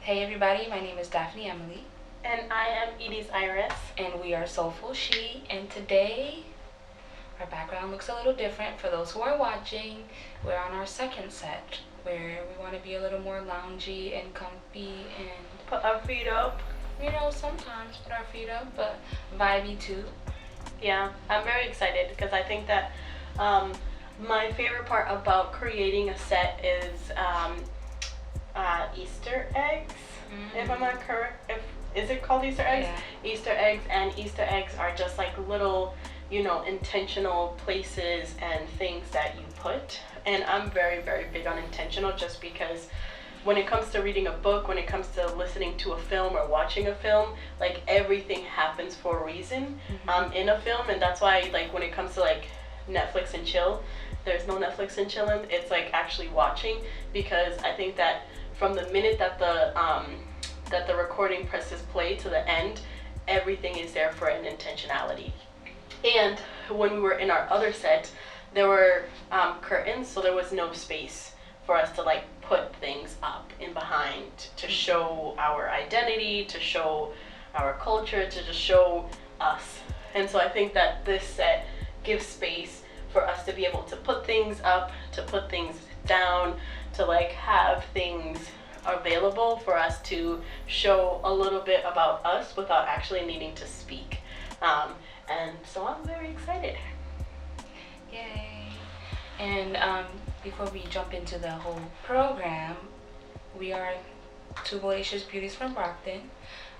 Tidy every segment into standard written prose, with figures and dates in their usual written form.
Hey everybody, my name is Daphne Emily. And I am Eerees Iris. And we are Soulful She. And today, our background looks a little different. For those who are watching, we're on our second set, where we want to be a little more loungy and comfy and put our feet up. Sometimes put our feet up, but vibey too. Yeah, I'm very excited because I think that my favorite part about creating a set is Easter eggs. If I'm not correct, is it called Easter eggs? Yeah. Easter eggs, and Easter eggs are just like little, intentional places and things that you put. And I'm very, very big on intentional, just because when it comes to reading a book, when it comes to listening to a film or watching a film, like everything happens for a reason in a film. And that's why, like, when it comes to like Netflix and chill, there's no Netflix and chilling. It's like actually watching, because I think that from the minute that the recording presses play to the end, everything is there for an intentionality. And when we were in our other set, there were curtains, so there was no space for us to like put things up in behind to show our identity, to show our culture, to just show us. And so I think that this set gives space for us to be able to put things up, to put things down, to like have things available for us to show a little bit about us without actually needing to speak. And so I'm very excited. Yay. And before we jump into the whole program, we are two bodacious beauties from Brockton,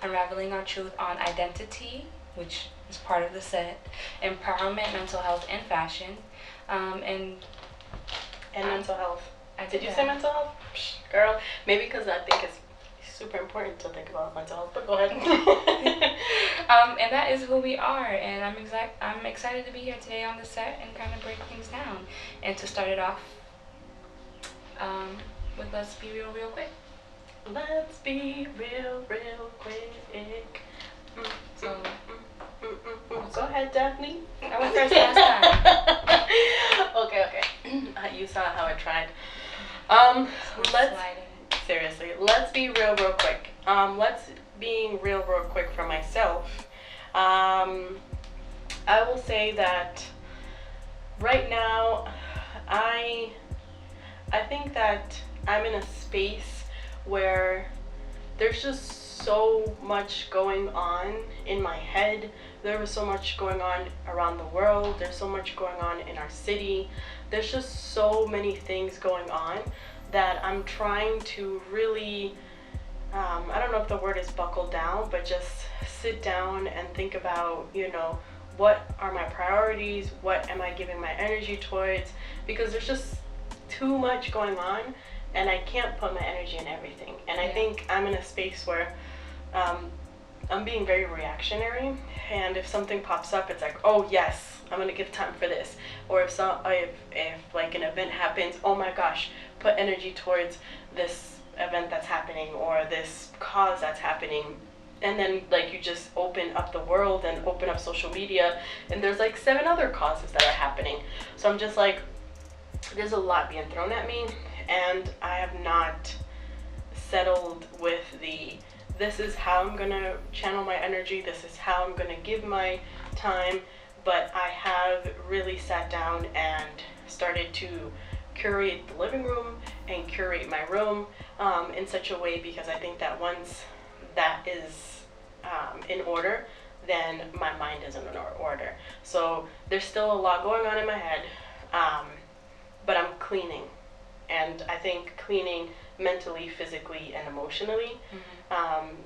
unraveling our truth on identity, which is part of the set, empowerment, mental health, and fashion, and mental health. Did you that. say mental health? Psh, girl, maybe because I think it's super important to think about mental health, but go ahead. And that is who we are, and I'm excited to be here today on the set and kind of break things down, and to start it off with let's be real quick. Let's be real quick. So go ahead, Daphne. I went first last time. Okay. You saw how I tried. Let's be real quick. Let's being real quick for myself. I will say that right now, I think that I'm in a space where there's just so much going on in my head. There was so much going on around the world. There's so much going on in our city. There's just so many things going on that I'm trying to really, I don't know if the word is buckle down, but just sit down and think about, what are my priorities? What am I giving my energy towards? Because there's just too much going on, and I can't put my energy in everything. And I think I'm in a space where I'm being very reactionary, and if something pops up, it's like, oh yes, I'm gonna give time for this. Or if like an event happens, oh my gosh, put energy towards this event that's happening or this cause that's happening. And then like you just open up the world and open up social media, and there's like 7 other causes that are happening. So I'm just like, there's a lot being thrown at me, and I have not settled with this is how I'm gonna channel my energy, this is how I'm gonna give my time. But I have really sat down and started to curate the living room and curate my room in such a way, because I think that once that is in order, then my mind is in order. So there's still a lot going on in my head, but I'm cleaning. And I think cleaning mentally, physically, and emotionally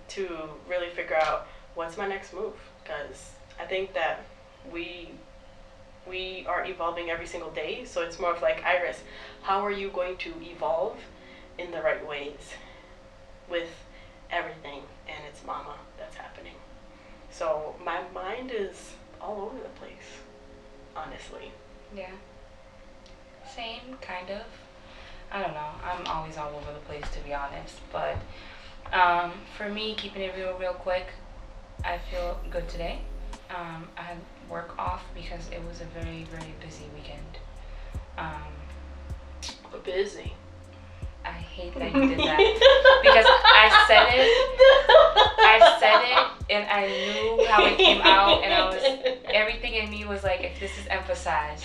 to really figure out what's my next move. Because I think that we are evolving every single day. So it's more of like, Iris, how are you going to evolve in the right ways with everything and its mama that's happening? So my mind is all over the place, honestly. Yeah. Same, kind of. I don't know. I'm always all over the place, to be honest. But for me, keeping it real quick, I feel good today. I had work off because it was a very, very busy weekend. Busy. I hate that you did that. Because I said it, and I knew how it came out, and everything in me was like, if this is emphasized.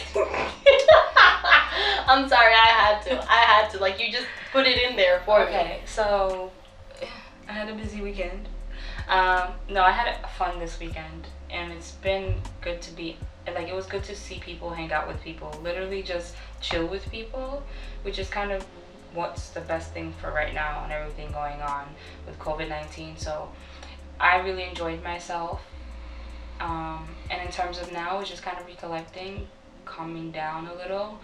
I'm sorry, I had to. Like, you just put it in there for me. Okay, so I had a busy weekend. No, I had fun this weekend, and it's been good to be, like, it was good to see people, hang out with people, literally just chill with people, which is kind of what's the best thing for right now and everything going on with COVID-19. So I really enjoyed myself. And in terms of now, it's just kind of recollecting, calming down a little,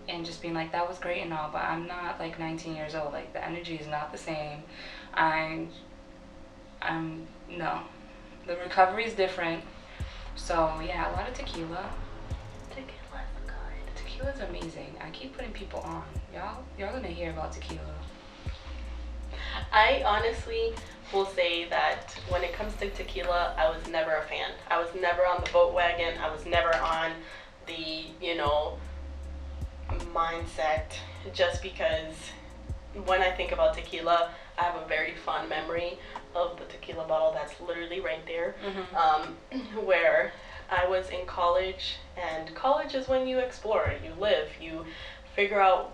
and just being like, that was great and all, but I'm not like 19 years old. Like, the energy is not the same. I'm no. The recovery is different. So yeah, a lot of tequila. Tequila's good. Tequila's amazing. I keep putting people on. Y'all gonna hear about tequila. I honestly will say that when it comes to tequila, I was never a fan. I was never on the boat wagon. I was never on the, mindset, just because when I think about tequila, I have a very fond memory of the tequila bottle that's literally right there, where I was in college, and college is when you explore, you live, you figure out,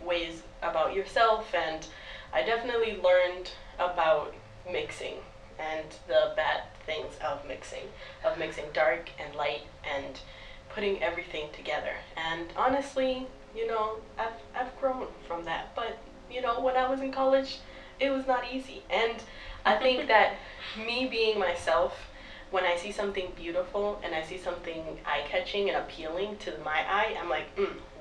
ways about yourself, and I definitely learned about mixing and the bad things of mixing dark and light and putting everything together. And honestly, I've grown from that. But, when I was in college, it was not easy. And I think that me being myself, when I see something beautiful and I see something eye-catching and appealing to my eye, I'm like,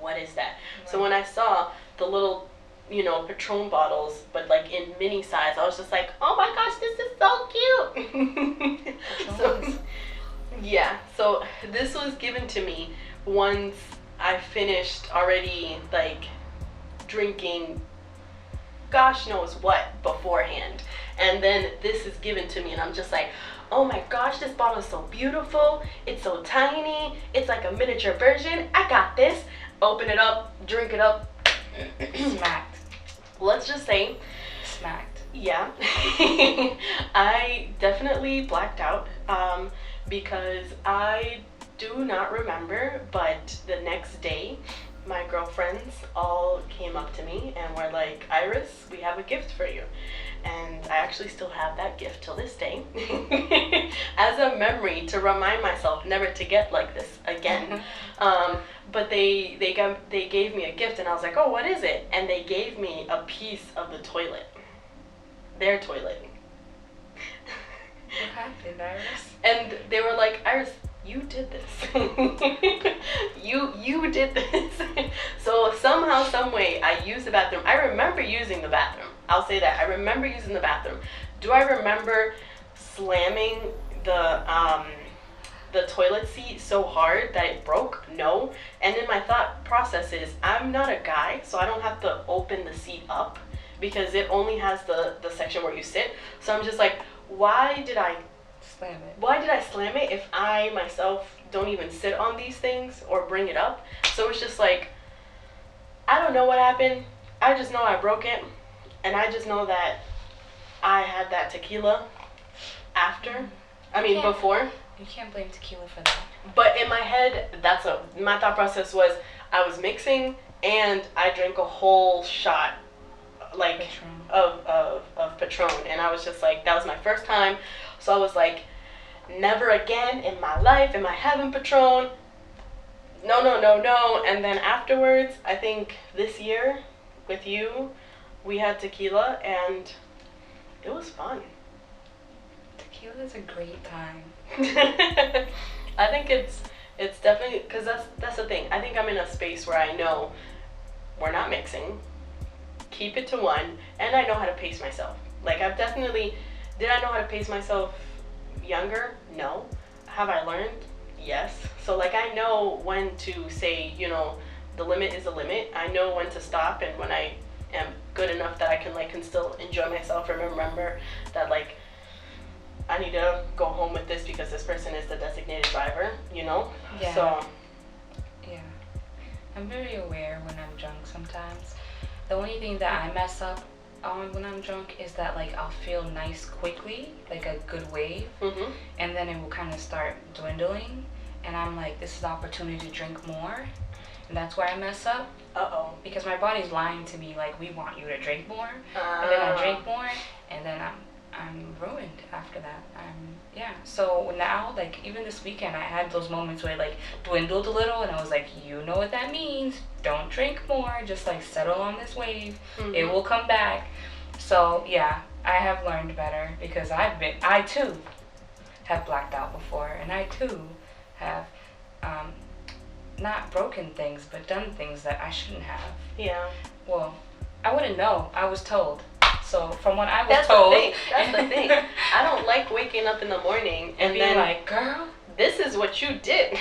what is that? Right. So when I saw the little, Patron bottles, but like in mini size, I was just like, oh my gosh, this is so cute. So, yeah, so this was given to me once I finished already, like, drinking gosh knows what beforehand. And then this is given to me, and I'm just like, oh my gosh, this bottle is so beautiful. It's so tiny. It's like a miniature version. I got this. Open it up, drink it up. Smacked. Let's just say smacked. Yeah. I definitely blacked out because I do not remember, but the next day my girlfriends all came up to me and were like, Iris, we have a gift for you. And I actually still have that gift till this day as a memory to remind myself never to get like this again. But they gave me a gift, and I was like, oh, what is it? And they gave me a piece of the toilet, their toilet. What happened, Iris? And they were like, Iris, you did this. you did this. So somehow, some way, I used the bathroom. I remember using the bathroom. I'll say that. I remember using the bathroom. Do I remember slamming the toilet seat so hard that it broke? No. And then my thought process is, I'm not a guy, so I don't have to open the seat up because it only has the section where you sit. So I'm just like, why did I slam it? Why did I slam it if I myself don't even sit on these things or bring it up? So it's just like, I don't know what happened. I just know I broke it. And I just know that I had that tequila after. Before. You can't blame tequila for that. But in my head, my thought process was, I was mixing and I drank a whole shot like Patron. of Patron, and I was just like, that was my first time. So I was like, never again in my life am I having Patron. No. And then afterwards, I think this year with you, we had tequila, and it was fun. Tequila is a great time. I think it's definitely, because that's the thing. I think I'm in a space where I know we're not mixing, keep it to one, and I know how to pace myself. Like, did I know how to pace myself younger? No. Have I learned? Yes. So like, I know when to say, the limit is a limit. I know when to stop, and when I am good enough that I can still enjoy myself and remember that, like, I need to go home with this because this person is the designated driver, Yeah. So yeah, I'm very aware when I'm drunk sometimes, The only thing that I mess up on when I'm drunk is that like I'll feel nice quickly, like a good wave, and then it will kind of start dwindling, and I'm like, this is the opportunity to drink more, and that's where I mess up. Because my body's lying to me, like, we want you to drink more, and then I drink more, and then I'm ruined after that. So now, like, even this weekend, I had those moments where it, like, dwindled a little, and I was like, you know what that means. Don't drink more. Just, like, settle on this wave. It will come back. So, yeah, I have learned better because I, too, have blacked out before, and I, too, have, not broken things, but done things that I shouldn't have. Yeah. Well, I wouldn't know. I was told. So from what I was told, that's the thing. I don't like waking up in the morning and being then like, girl, this is what you did.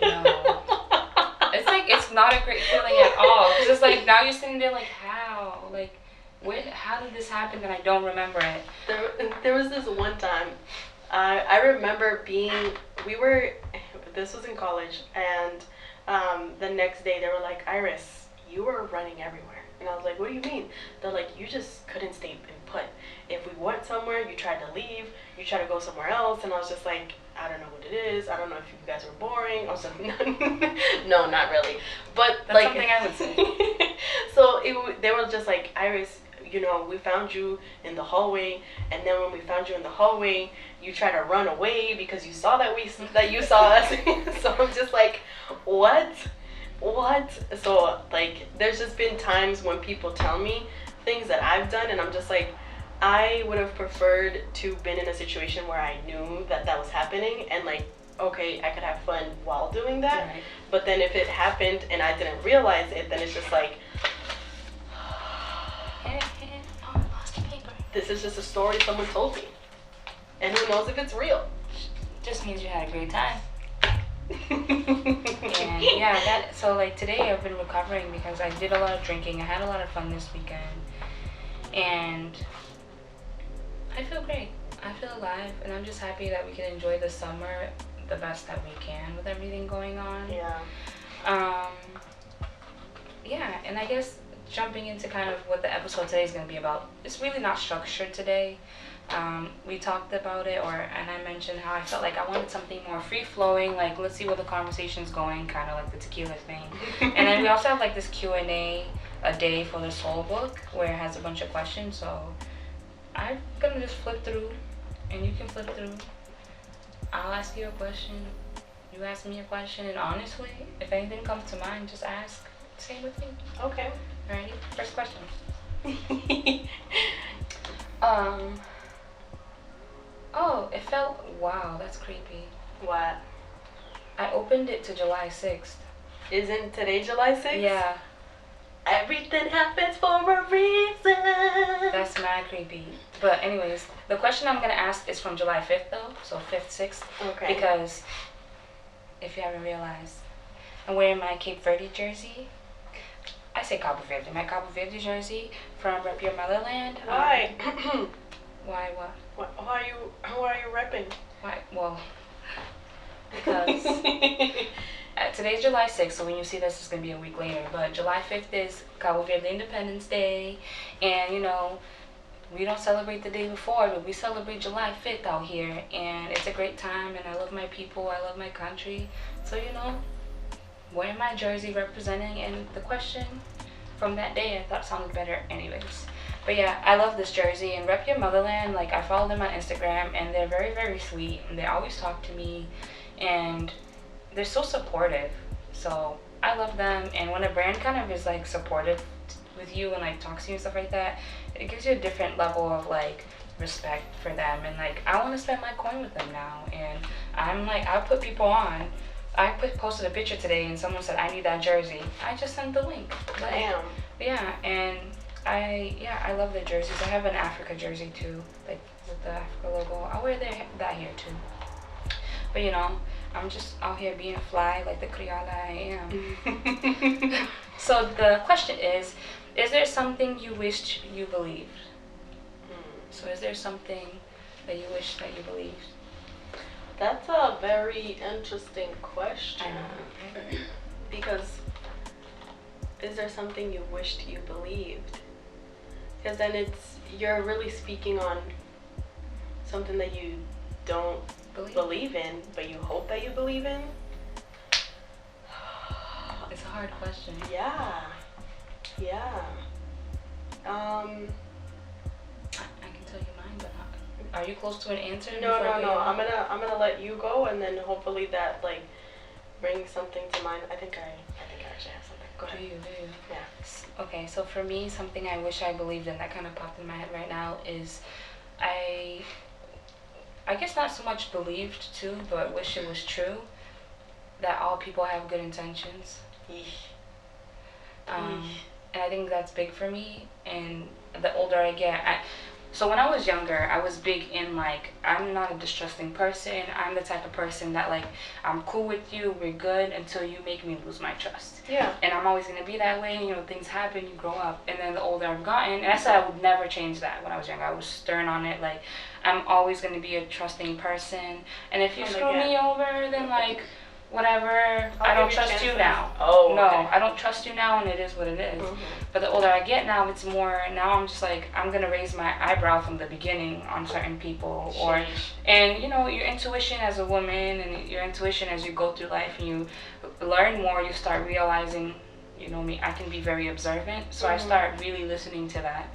No, it's like it's not a great feeling at all. Because it's like now you're sitting there like, how, like, how did this happen and I don't remember it? There was this one time, I remember this was in college, and the next day they were like, Iris, you were running everywhere. And I was like, what do you mean? They're like, you just couldn't stay put. If we went somewhere, you tried to leave, you tried to go somewhere else. And I was just like, I don't know what it is. I don't know if you guys were boring. I was like, no, not really. But that's like, something I would say. So they were just like, Iris, you know, we found you in the hallway, and then when we found you in the hallway, you tried to run away because you saw that you saw us. So I'm just like, what? So like, there's just been times when people tell me things that I've done, and I'm just like, I would have preferred to been in a situation where I knew that was happening, and like, okay, I could have fun while doing that. Right. But then if it happened and I didn't realize it, then it's just like, this is just a story someone told me, and who knows if it's real. Just means you had a great time. And yeah, so like today I've been recovering because I did a lot of drinking. I had a lot of fun this weekend, and I feel great. I feel alive, and I'm just happy that we can enjoy the summer the best that we can with everything going on. Yeah, and I guess jumping into kind of what the episode today is going to be about, it's really not structured today. We talked about it, and I mentioned how I felt like I wanted something more free-flowing, like let's see where the conversation's going, kind of like the Tequila thing. And then we also have like this Q&A a day for the Soul book, where it has a bunch of questions, so I'm going to just flip through, and you can flip through. I'll ask you a question, you ask me a question, and honestly, if anything comes to mind, just ask. Same with me. Okay. Alrighty, first question. Oh, it felt, wow, that's creepy. What? I opened it to July 6th. Isn't today July 6th? Yeah. Everything happens for a reason. That's mad creepy. But anyways, the question I'm going to ask is from July 5th though, so 5th, 6th. Okay. Because, if you haven't realized, I'm wearing my Cape Verde jersey. I say Cabo Verde. My Cabo Verde jersey from Rep Your Motherland. Why? Why what? Who are you repping? Why? Well, because today's July 6th, so when you see this, it's going to be a week later. But July 5th is Cabo Verde Independence Day. And, you know, we don't celebrate the day before, but we celebrate July 5th out here. And it's a great time, and I love my people. I love my country. So, you know, wearing my jersey representing, and the question from that day I thought sounded better anyways. But yeah, I love this jersey, and Rep Your Motherland, like, I follow them on Instagram, and they're very, very sweet, and they always talk to me, and they're so supportive. So I love them, and when a brand kind of is like supportive with you and like talks to you and stuff like that, it gives you a different level of like respect for them, and like I want to spend my coin with them now. And I'm like, I put people on. I posted a picture today, and someone said I need that jersey. I just sent the link. Like, Damn. Yeah, and I love the jerseys. I have an Africa jersey too, like with the Africa logo. I'll wear that here too. But you know, I'm just out here being fly like the Creola I am. So the question is there something you wished you believed? So is there something that you wish that you believed? That's a very interesting question. I know. Because is there something you wished you believed? Because then you're really speaking on something that you don't believe in, but you hope that you believe in. It's a hard question. Yeah. I can tell you mine, but are you close to an answer? No. I'm gonna let you go, and then hopefully that like brings something to mind. I think I actually have something. Go ahead. Do you? Yeah. Okay, so for me, something I wish I believed in that kind of popped in my head right now is I guess not so much believed too, but wish it was true that all people have good intentions. And I think that's big for me. And the older I get, so when I was younger, I was big in like, I'm not a distrusting person. I'm the type of person that like, I'm cool with you, we're good until you make me lose my trust. Yeah. And I'm always gonna be that way. You know, things happen, you grow up. And then the older I've gotten, and I said I would never change that when I was younger. I was stern on it. Like, I'm always gonna be a trusting person. And if you screw me over, then like, whatever, I don't trust you now. Oh, no, okay. I don't trust you now, and it is what it is. But the older I get now, it's more, now I'm just like, I'm gonna raise my eyebrow from the beginning on certain people. And you know, your intuition as a woman and your intuition as you go through life and you learn more, you start realizing, you know me, I can be very observant, so I start really listening to that.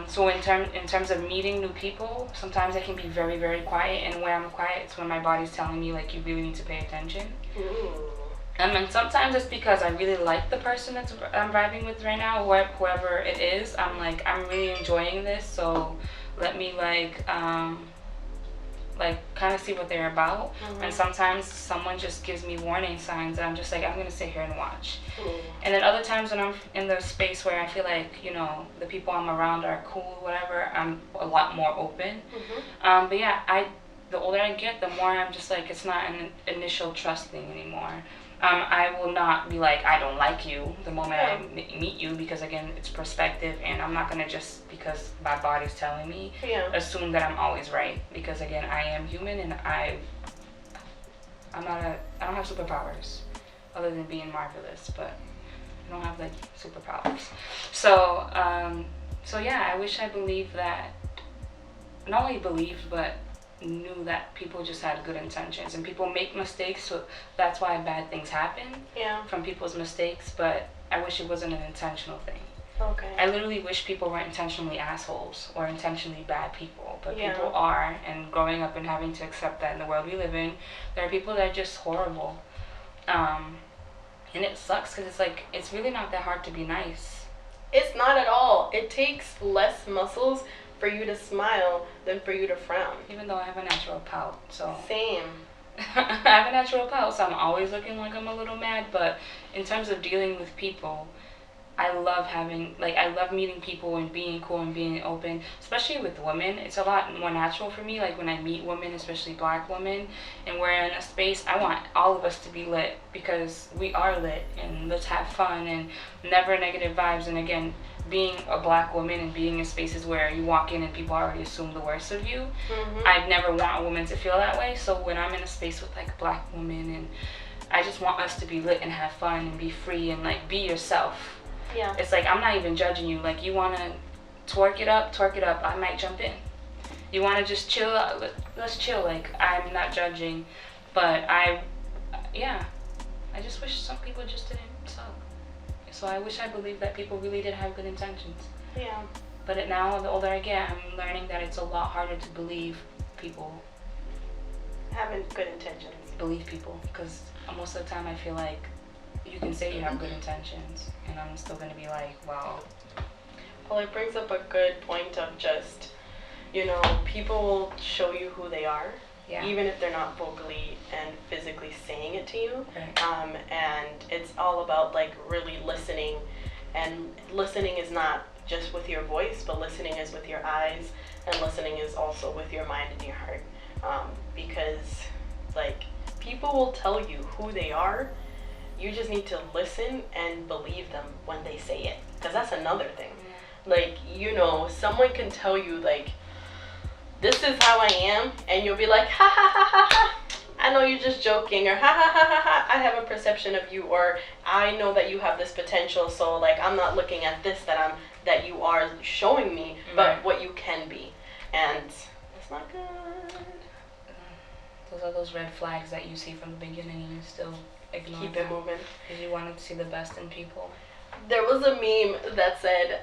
So in terms of meeting new people, sometimes I can be very, very quiet, and when I'm quiet, it's when my body's telling me like you really need to pay attention. And sometimes it's because I really like the person that I'm vibing with right now, whoever it is. I'm like, I'm really enjoying this, so let me like kind of see what they're about. And sometimes someone just gives me warning signs, and I'm just like, I'm gonna sit here and watch. And then other times when I'm in the space where I feel like, you know, the people I'm around are cool, whatever, I'm a lot more open. But yeah, the older I get, the more I'm just like, it's not an initial trust thing anymore. I will not be like, I don't like you the moment I meet you, because again, it's perspective, and I'm not gonna just, because my body's telling me, assume that I'm always right, because again, I am human, and I don't have superpowers other than being marvelous, but I don't have like superpowers. So yeah, I wish I believed that, not only believed, but knew that people just had good intentions, and people make mistakes, so that's why bad things happen from people's mistakes. But I wish it wasn't an intentional thing. I literally wish people weren't intentionally assholes or intentionally bad people, but people are, and growing up and having to accept that in the world we live in, there are people that are just horrible. And it sucks, because it's like, it's really not that hard to be nice. It's not at all. It takes less muscles for you to smile than for you to frown. Even though I have a natural pout, so. Same. I have a natural pout, so I'm always looking like I'm a little mad, but in terms of dealing with people, I love meeting people and being cool and being open, especially with women. It's a lot more natural for me, like when I meet women, especially black women, and we're in a space, I want all of us to be lit, because we are lit, and let's have fun, and never negative vibes. And again, being a black woman and being in spaces where you walk in and people already assume the worst of you, I'd never want a woman to feel that way. So when I'm in a space with like black women, and I just want us to be lit and have fun and be free and like be yourself. It's like, I'm not even judging you. Like, you want to twerk it up, I might jump in. You want to just chill, let's chill. Like, I'm not judging, but I just wish some people just didn't suck. So I wish I believed that people really did have good intentions. But now, the older I get, I'm learning that it's a lot harder to believe people. Having good intentions. Believe people, because most of the time I feel like you can say you have good intentions, and I'm still going to be like, wow. Well, it brings up a good point of just, you know, people will show you who they are, even if they're not vocally and physically saying it to you. And it's all about like really listening, and listening is not just with your voice, but listening is with your eyes, and listening is also with your mind and your heart. Because like, people will tell you who they are. You just need to listen and believe them when they say it, because that's another thing. Like, you know, someone can tell you like, this is how I am, and you'll be like, ha ha ha ha ha, I know you're just joking, or ha ha ha ha ha, I have a perception of you, or I know that you have this potential, so like I'm not looking at this that you are showing me, but what you can be, and it's not good. Those are those red flags that you see from the beginning and you still ignore Keep them it moving. because you wanted to see the best in people. There was a meme that said,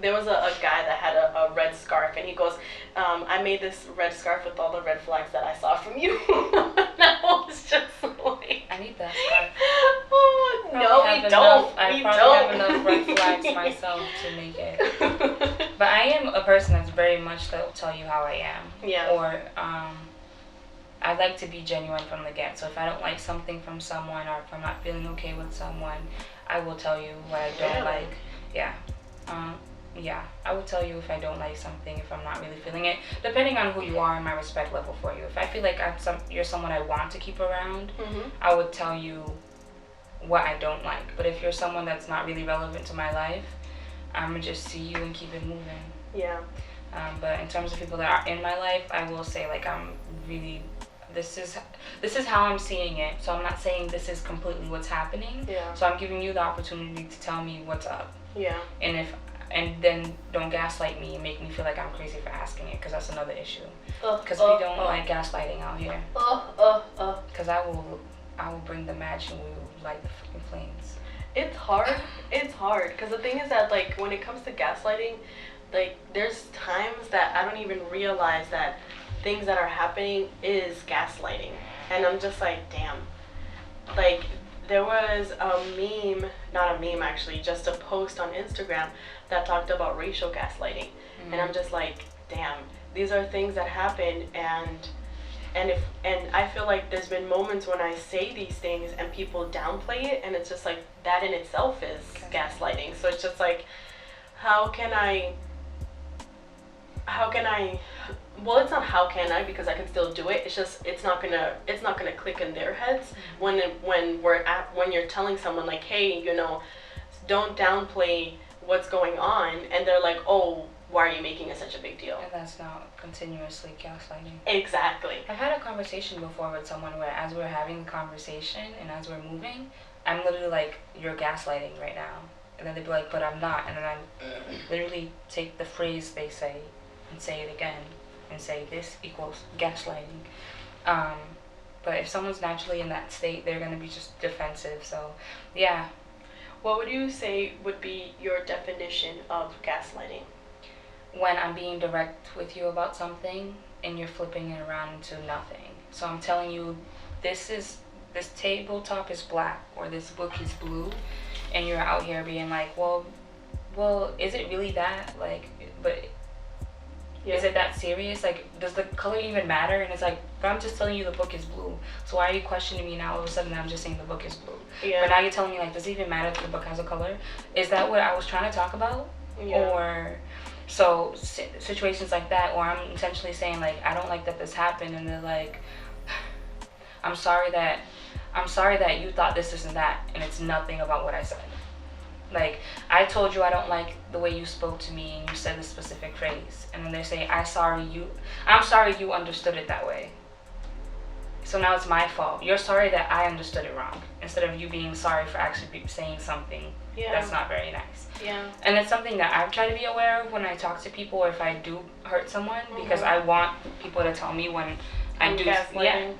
there was a guy that had a red scarf, and he goes, I made this red scarf with all the red flags that I saw from you. And I was just like, I need that scarf. Oh, no, we don't. I probably have enough red flags myself to make it. But I am a person that's very much that will tell you how I am. Yeah. Or I like to be genuine from the get. So if I don't like something from someone, or if I'm not feeling okay with someone, I will tell you what I don't like. Yeah. Yeah, I will tell you if I don't like something, if I'm not really feeling it, depending on who you are and my respect level for you. If I feel like you're someone I want to keep around, I would tell you what I don't like. But if you're someone that's not really relevant to my life, I'm gonna just see you and keep it moving. Yeah. But in terms of people that are in my life, I will say like I'm really, this is how I'm seeing it. So I'm not saying this is completely what's happening. Yeah. So I'm giving you the opportunity to tell me what's up. Yeah. And then don't gaslight me and make me feel like I'm crazy for asking it, because that's another issue. Because we don't like gaslighting out here. Because I will bring the match and we will light the fucking flames. It's hard. It's hard. Because the thing is that, like, when it comes to gaslighting, like, there's times that I don't even realize that things that are happening is gaslighting. And I'm just like, damn. Like, there was a meme, not a meme actually, just a post on Instagram that talked about racial gaslighting. And I'm just like, damn, these are things that happen, and I feel like there's been moments when I say these things and people downplay it, and it's just like, that in itself is gaslighting. So it's just like, how can I well, it's not how can I, because I can still do it. It's just it's not gonna click in their heads when you're telling someone like, hey, you know, don't downplay what's going on, and they're like, oh, why are you making it such a big deal? And that's not continuously gaslighting. Exactly. I've had a conversation before with someone where, as we're having the conversation and as we're moving, I'm literally like, you're gaslighting right now. And then they'd be like, but I'm not. And then I literally take the phrase they say and say it again and say, this equals gaslighting. But if someone's naturally in that state, they're going to be just defensive. So, yeah. What would you say would be your definition of gaslighting? When I'm being direct with you about something and you're flipping it around into nothing. So I'm telling you, this tabletop is black, or this book is blue, and you're out here being like, well, is it really that? Like, but is it that serious? Like, does the color even matter? And it's like, but I'm just telling you the book is blue. So why are you questioning me now all of a sudden? I'm just saying the book is blue. Yeah. But now you're telling me, like, does it even matter if the book has a color? Is that what I was trying to talk about? Yeah. Or so situations like that, or I'm intentionally saying like, I don't like that this happened, and they're like, I'm sorry that you thought this and that, and it's nothing about what I said. Like, I told you I don't like the way you spoke to me and you said this specific phrase, and then they say, I'm sorry you understood it that way. So now it's my fault. You're sorry that I understood it wrong, instead of you being sorry for actually saying something that's not very nice. Yeah. And it's something that I try to be aware of when I talk to people, or if I do hurt someone, because I want people to tell me when I do,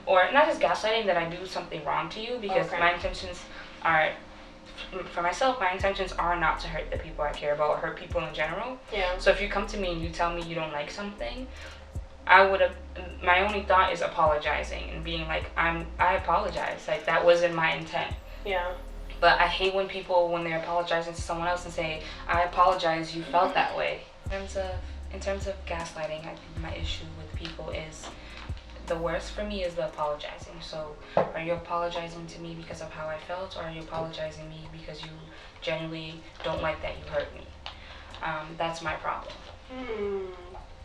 or not just gaslighting, that I do something wrong to you, because my intentions are, for myself, my intentions are not to hurt the people I care about or hurt people in general. Yeah. So if you come to me and you tell me you don't like something, my only thought is apologizing and being like, I apologize. Like, that wasn't my intent. Yeah. But I hate when they're apologizing to someone else and say, I apologize, you felt that way. In terms of gaslighting, I think my issue with people is, the worst for me is the apologizing. So, are you apologizing to me because of how I felt, or are you apologizing me because you genuinely don't like that you hurt me? That's my problem.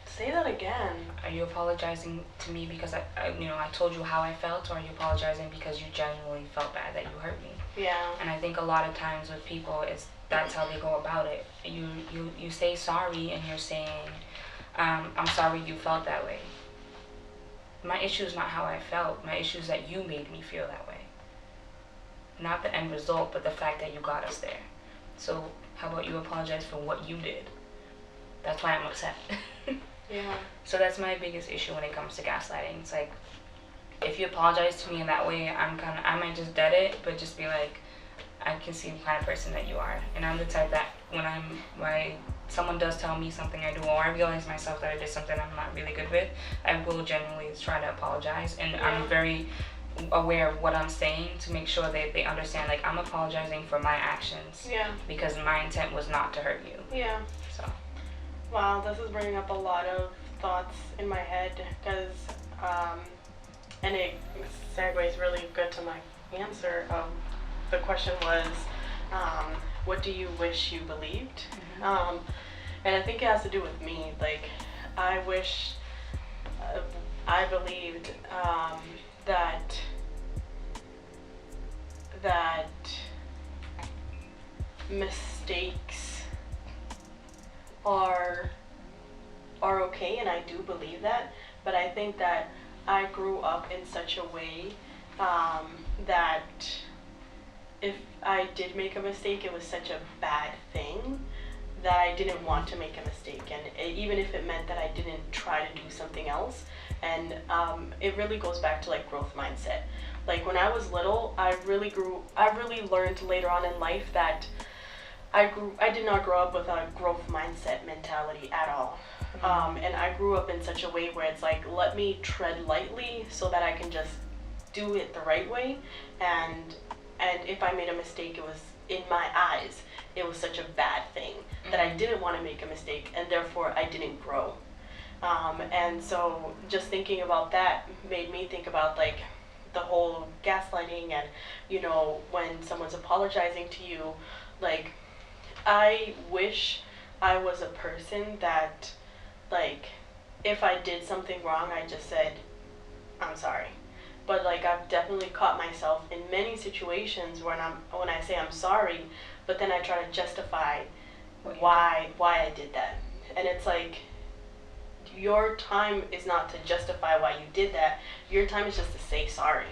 Say that again. Are you apologizing to me because I told you how I felt, or are you apologizing because you genuinely felt bad that you hurt me? Yeah. And I think a lot of times with people, that's how they go about it. You say sorry, and you're saying, I'm sorry you felt that way. my issue is not how I felt. My issue is that you made me feel that way. Not the end result, but the fact that you got us there. So how about you apologize for what you did? That's why I'm upset. Yeah. So that's my biggest issue when it comes to gaslighting. It's like, if you apologize to me in that way, I might just dead it, but just be like, I can see the kind of person that you are. And I'm the type that when someone does tell me something I do, or I realize myself that I did something I'm not really good with, I will genuinely try to apologize. And I'm very aware of what I'm saying to make sure that they understand, like, I'm apologizing for my actions. Yeah. Because my intent was not to hurt you. Yeah. So. Wow, this is bringing up a lot of thoughts in my head, because, and it segues really good to my answer. The question was, what do you wish you believed? Mm-hmm. And I think it has to do with me. Like, I wish I believed that mistakes are okay, and I do believe that, but I think that I grew up in such a way that if I did make a mistake, it was such a bad thing that I didn't want to make a mistake, and even if it meant that I didn't try to do something else. And it really goes back to like growth mindset. Like when I was little, I really learned later on in life that I did not grow up with a growth mindset mentality at all. And I grew up in such a way where it's like, let me tread lightly so that I can just do it the right way. And if I made a mistake, it was, in my eyes, it was such a bad thing that I didn't want to make a mistake, and therefore I didn't grow. And so just thinking about that made me think about like the whole gaslighting, and you know, when someone's apologizing to you, like, I wish I was a person that, like, if I did something wrong, I just said, I'm sorry. But like, I've definitely caught myself in many situations when I say I'm sorry, but then I try to justify why I did that. And it's like, your time is not to justify why you did that. Your time is just to say sorry.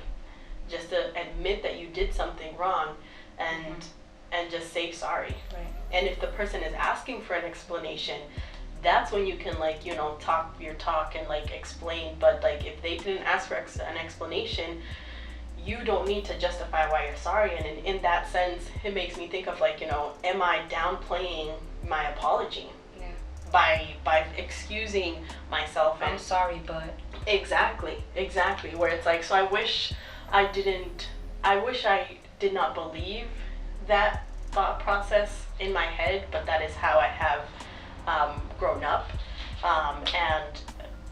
Just to admit that you did something wrong, and just say sorry. Right. And if the person is asking for an explanation, that's when you can, like, you know, talk your talk and like explain. But like, if they didn't ask for an explanation, you don't need to justify why you're sorry. And in that sense, it makes me think of like, you know, am I downplaying my apology? Yeah. By excusing myself. I'm sorry, but. Exactly. Where it's like, so I wish I did not believe that thought process in my head, but that is how I have grown up. And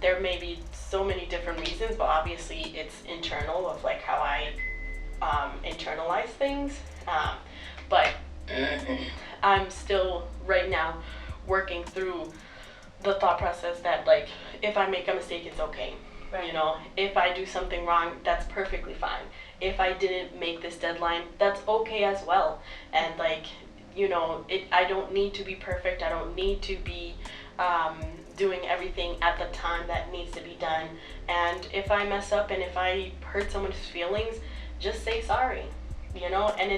there may be so many different reasons, but obviously it's internal of like how I internalize things. But I'm still right now working through the thought process that like, if I make a mistake, it's okay. Right. You know, if I do something wrong, that's perfectly fine. If I didn't make this deadline, that's okay as well. And like, you know, I don't need to be perfect. I don't need to be doing everything at the time that needs to be done. And if I mess up and if I hurt someone's feelings, just say sorry. You know, and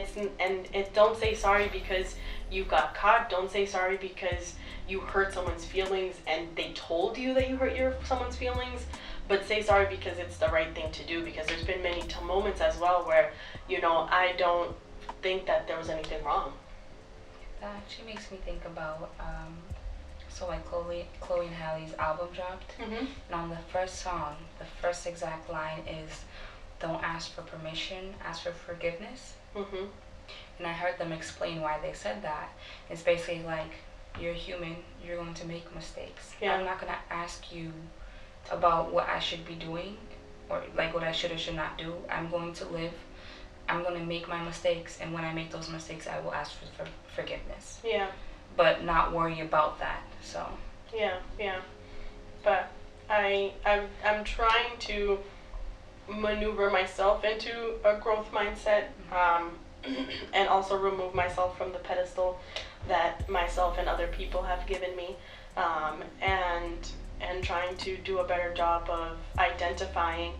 don't say sorry because you got caught. Don't say sorry because you hurt someone's feelings and they told you that you hurt someone's feelings. But say sorry because it's the right thing to do, because there's been many moments as well where, you know, I don't think that there was anything wrong. That actually makes me think about, so like Chloe and Halle's album dropped, and on the first song, the first exact line is, don't ask for permission, ask for forgiveness. And I heard them explain why they said that. It's basically like, you're human, you're going to make mistakes. Yeah. I'm not going to ask you about what I should be doing, or like what I should or should not do. I'm going to live. I'm going to make my mistakes, and when I make those mistakes, I will ask for forgiveness. Yeah. But not worry about that. So. Yeah. But I'm trying to maneuver myself into a growth mindset, and also remove myself from the pedestal that myself and other people have given me, and and trying to do a better job of identifying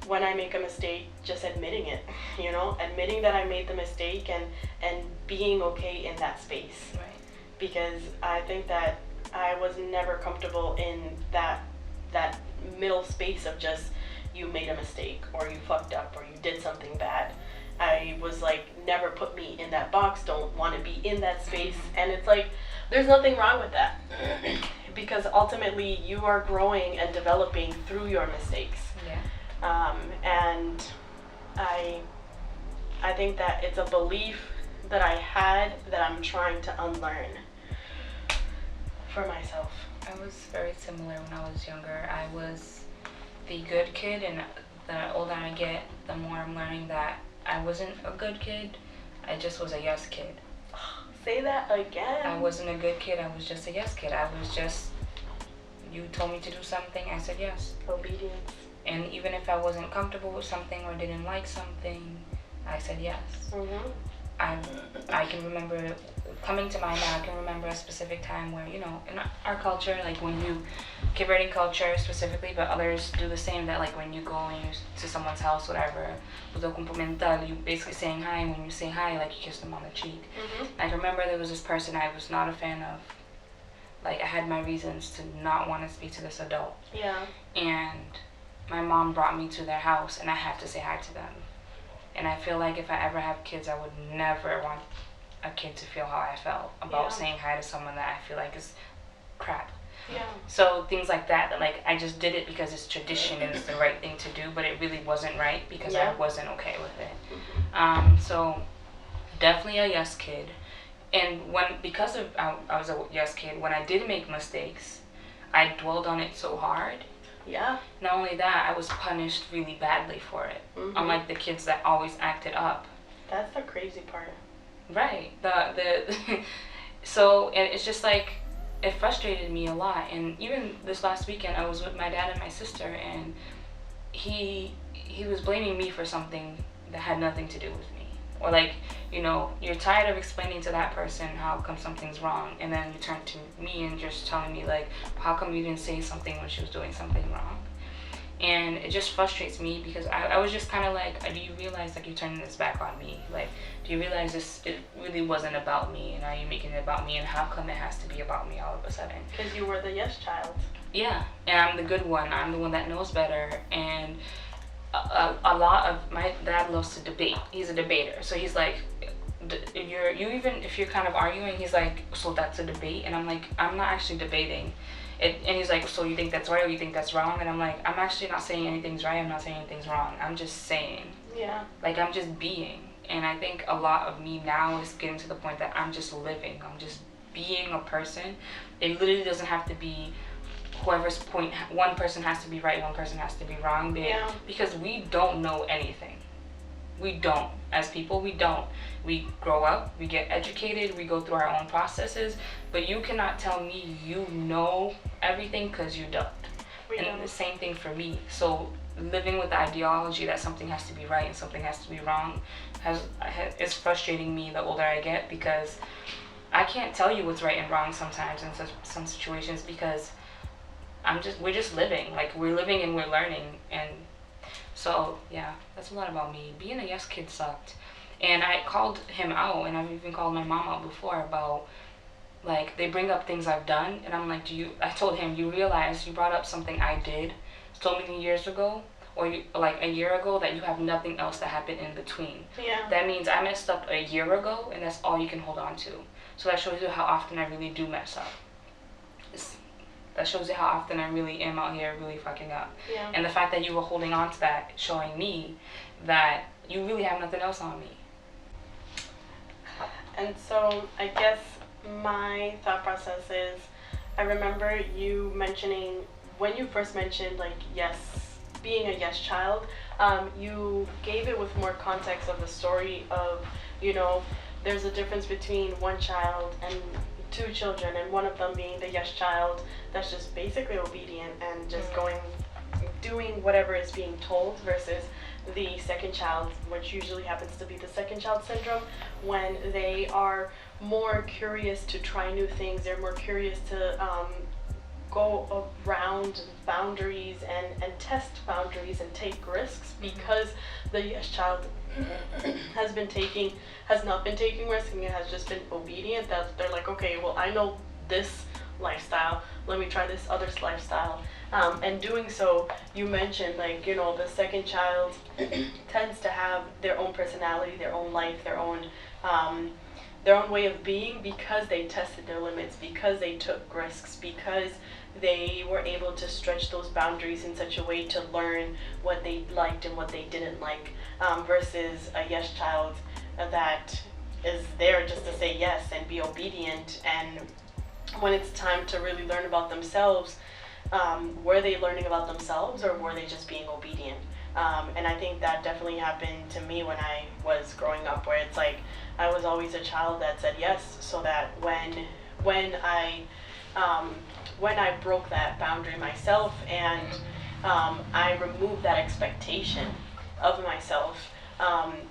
when I make a mistake, just admitting it, admitting that I made the mistake and being okay in that space. Right. Because I think that I was never comfortable in that middle space of just you made a mistake or you fucked up or you did something bad. I was like, never put me in that box, don't want to be in that space. And it's like, there's nothing wrong with that. Because ultimately you are growing and developing through your mistakes. Yeah. And I think that it's a belief that I had that I'm trying to unlearn for myself. I was very similar when I was younger. I was the good kid, and the older I get, the more I'm learning that I wasn't a good kid. I just was a yes kid. Say that again. I wasn't a good kid. I was just a yes kid. I was just, you told me to do something, I said yes. Obedience. And even if I wasn't comfortable with something or didn't like something, I said yes. Mm-hmm. I can remember, coming to mind now, I can remember a specific time where, in our culture, like when you, converting culture specifically, but others do the same, that like when you go to someone's house, whatever, you basically saying hi, and when you say hi, like you kiss them on the cheek. Mm-hmm. I remember there was this person I was not a fan of. Like, I had my reasons to not want to speak to this adult. Yeah. And my mom brought me to their house, and I had to say hi to them. And I feel like if I ever have kids, I would never want a kid to feel how I felt about saying hi to someone that I feel like is crap. Yeah. So things like that, like I just did it because it's tradition and it's the right thing to do, but it really wasn't right because I wasn't okay with it. Mm-hmm. So definitely a yes kid. And because of I was a yes kid, when I did make mistakes, I dwelled on it so hard. Yeah. Not only that, I was punished really badly for it. Mm-hmm. Unlike the kids that always acted up. That's the crazy part. Right. So, and it's just like, it frustrated me a lot. And even this last weekend, I was with my dad and my sister, and he was blaming me for something that had nothing to do with me. Or like, you're tired of explaining to that person how come something's wrong, and then you turn to me and just telling me like, how come you didn't say something when she was doing something wrong? And it just frustrates me because I was just kind of like, do you realize like you're turning this back on me? Like, do you realize it really wasn't about me, and now you're making it about me, and how come it has to be about me all of a sudden? Because you were the yes child. Yeah, and I'm the good one. I'm the one that knows better. And a lot of my dad loves to debate. He's a debater, so he's like, even if you're kind of arguing, he's like, so that's a debate? And I'm like, I'm not actually debating. And he's like, so you think that's right or you think that's wrong? And I'm like, I'm actually not saying anything's right, I'm not saying anything's wrong. I'm just saying. Yeah. Like, I'm just being. And I think a lot of me now is getting to the point that I'm just living. I'm just being a person. It literally doesn't have to be whoever's point. One person has to be right, one person has to be wrong. Because we don't know anything. We don't. As people, we don't. We grow up, we get educated, we go through our own processes, but you cannot tell me you know everything, because you don't. And the same thing for me. So living with the ideology that something has to be right and something has to be wrong is frustrating me the older I get, because I can't tell you what's right and wrong sometimes in some situations, because we're just living. Like, we're living and we're learning. And so yeah, that's a lot about me. Being a yes kid sucked. And I called him out, and I've even called my mom out before about, like, they bring up things I've done, and I'm like, I told him, you realize you brought up something I did so many years ago, or like a year ago, that you have nothing else that happened in between. Yeah. That means I messed up a year ago, and that's all you can hold on to. So that shows you how often I really do mess up. That shows you how often I really am out here really fucking up. Yeah. And the fact that you were holding on to that, showing me that you really have nothing else on me. And so I guess my thought process is, I remember you mentioning, when you first mentioned like yes, being a yes child, you gave it with more context of the story of, there's a difference between one child and two children, and one of them being the yes child that's just basically obedient and just doing whatever is being told, versus the second child, which usually happens to be the second child syndrome, when they are more curious to try new things, they're more curious to go around boundaries and test boundaries and take risks, because the yes child has not been taking risks and has just been obedient. That they're like, okay, well, I know this lifestyle, let me try this other lifestyle. And doing so, you mentioned, like, you know, the second child tends to have their own personality, their own life, their own way of being, because they tested their limits, because they took risks, because they were able to stretch those boundaries in such a way to learn what they liked and what they didn't like, versus a yes child that is there just to say yes and be obedient. And when it's time to really learn about themselves, were they learning about themselves, or were they just being obedient? And I think that definitely happened to me when I was growing up, where it's like I was always a child that said yes, so that when I broke that boundary myself, and I removed that expectation of myself,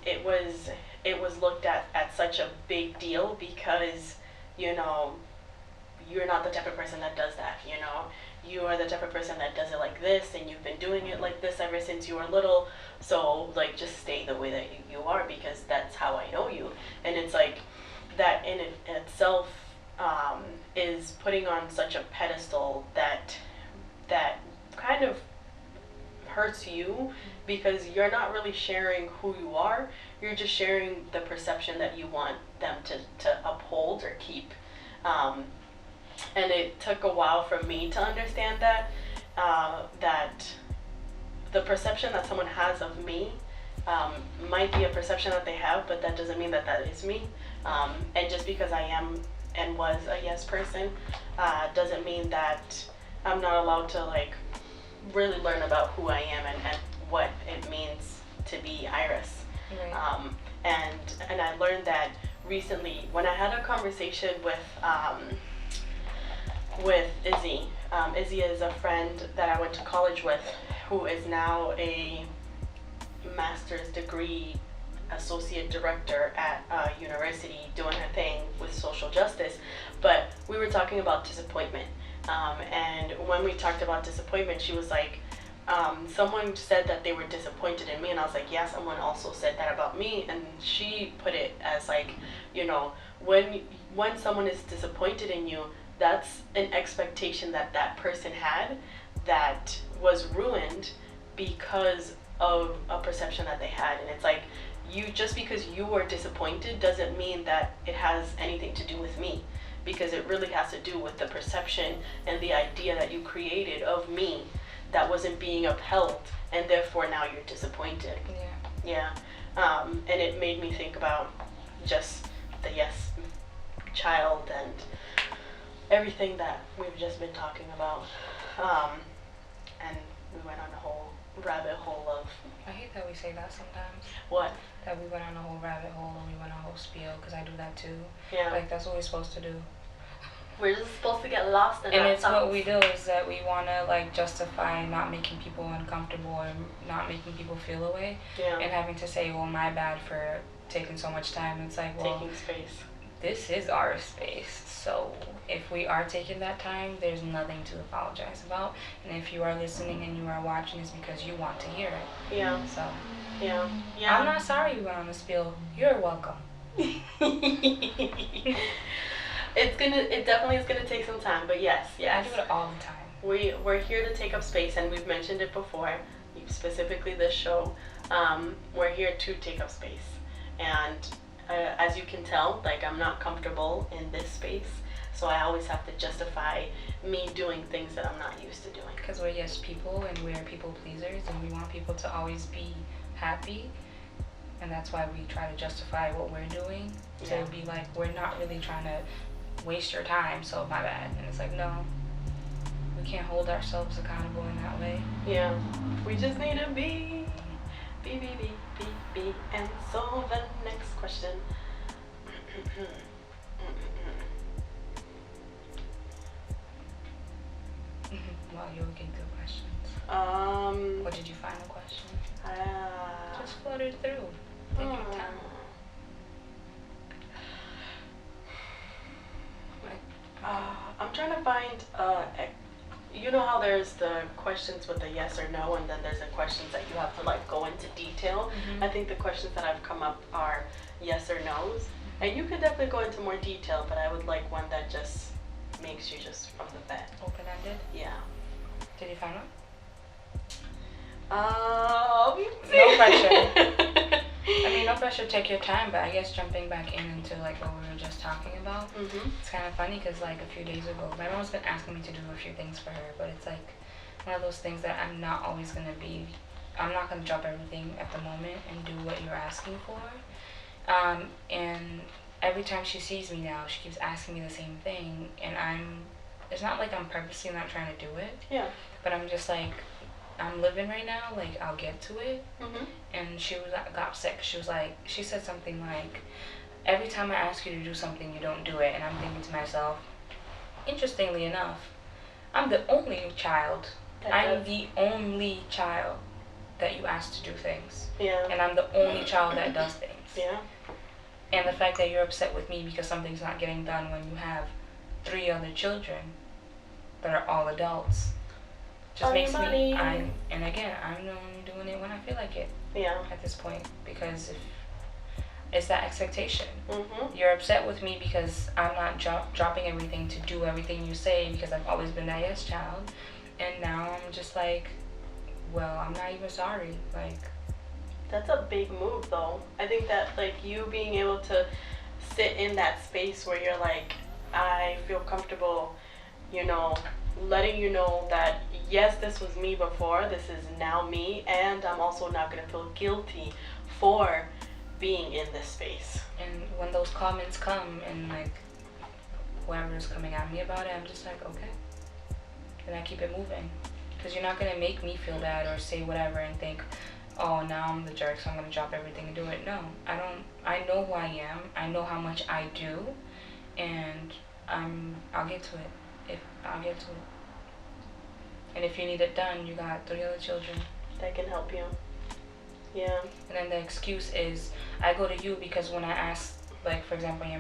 it was looked at such a big deal, because, you know, you're not the type of person that does that, you know. You are the type of person that does it like this, and you've been doing it like this ever since you were little, so, like, just stay the way that you are, because that's how I know you. And it's like, that in itself is putting on such a pedestal that kind of hurts you, because you're not really sharing who you are, you're just sharing the perception that you want them to uphold or keep. And it took a while for me to understand that the perception that someone has of me might be a perception that they have, but that doesn't mean that is me. And just because I am and was a yes person doesn't mean that I'm not allowed to, like, really learn about who I am and what it means to be Eerees. Right. And I learned that recently when I had a conversation with Izzy. Izzy is a friend that I went to college with, who is now a master's degree associate director at a university, doing her thing with social justice. But we were talking about disappointment. And when we talked about disappointment, she was like, someone said that they were disappointed in me, and I was like, yeah, someone also said that about me. And she put it as, like, you know, when someone is disappointed in you, that's an expectation that person had that was ruined because of a perception that they had. And it's like, just because you were disappointed doesn't mean that it has anything to do with me, because it really has to do with the perception and the idea that you created of me that wasn't being upheld, and therefore now you're disappointed. Yeah. And it made me think about just the yes child and everything that we've just been talking about. And we went on a whole rabbit hole of... I hate that we say that sometimes. What? That we went on a whole rabbit hole and we went on a whole spiel, because I do that too. Yeah. Like, that's what we're supposed to do. We're just supposed to get lost in and our it's thoughts. what we do, is that we want to, like, justify not making people uncomfortable and not making people feel away. Yeah. And having to say, well, my bad for taking so much time. It's like, well, taking space. This is our space, so if we are taking that time, there's nothing to apologize about. And if you are listening and you are watching, it's because you want to hear it. Yeah. So Yeah. I'm not sorry you went on the spiel. You're welcome. It definitely is gonna take some time, but yes. I do it all the time. We're here to take up space, and we've mentioned it before, specifically this show. We're here to take up space, and as you can tell, like, I'm not comfortable in this space, so I always have to justify me doing things that I'm not used to doing. Because we're yes people, and we're people pleasers, and we want people to always be happy, and that's why we try to justify what we're doing, to be like, we're not really trying to waste your time, so my bad. And it's like, no, we can't hold ourselves accountable in that way. Yeah, we just need to be. And so the next question. While you're looking through questions, what did you find the question? Just flutter through. Take your time. I'm trying to find the questions with the yes or no, and then there's the questions that you have to like go into detail. Mm-hmm. I think the questions that have come up are yes or no's, and you could definitely go into more detail, but I would like one that just makes you just from the bat. Open-ended? Yeah. Did you find one? No pressure. I mean, no pressure, take your time, but I guess jumping back into like what we were just talking about, it's kind of funny because like a few days ago, my mom's been asking me to do a few things for her, but it's like one of those things that I'm not going to drop everything at the moment and do what you're asking for. And every time she sees me now, she keeps asking me the same thing, and it's not like I'm purposely not trying to do it. Yeah. But I'm just like, I'm living right now, like I'll get to it. And she got upset 'cause she said something like, every time I ask you to do something, you don't do it. And I'm thinking to myself, interestingly enough, I'm the only child that you ask to do things. Yeah. And I'm the only child that does things. Yeah. And the fact that you're upset with me because something's not getting done when you have 3 other children that are all adults just makes me, and again, I'm only doing it when I feel like it. Yeah. At this point, because if it's that expectation. Mm-hmm. You're upset with me because I'm not dropping everything to do everything you say because I've always been that yes child, and now I'm just like, well, I'm not even sorry. Like, that's a big move, though. I think that like you being able to sit in that space where you're like, I feel comfortable, you know, letting you know that yes, this was me before, this is now me, and I'm also not gonna feel guilty for being in this space. And when those comments come and like whoever's coming at me about it, I'm just like, okay, then I keep it moving, because you're not gonna make me feel bad or say whatever and think, oh, now I'm the jerk, so I'm gonna drop everything and do it. No, I don't. I know who I am. I know how much I do, and I'll get to it. I'll get to it. And if you need it done, you got 3 other children that can help you. Yeah. And then the excuse is, I go to you because when I ask, like for example, my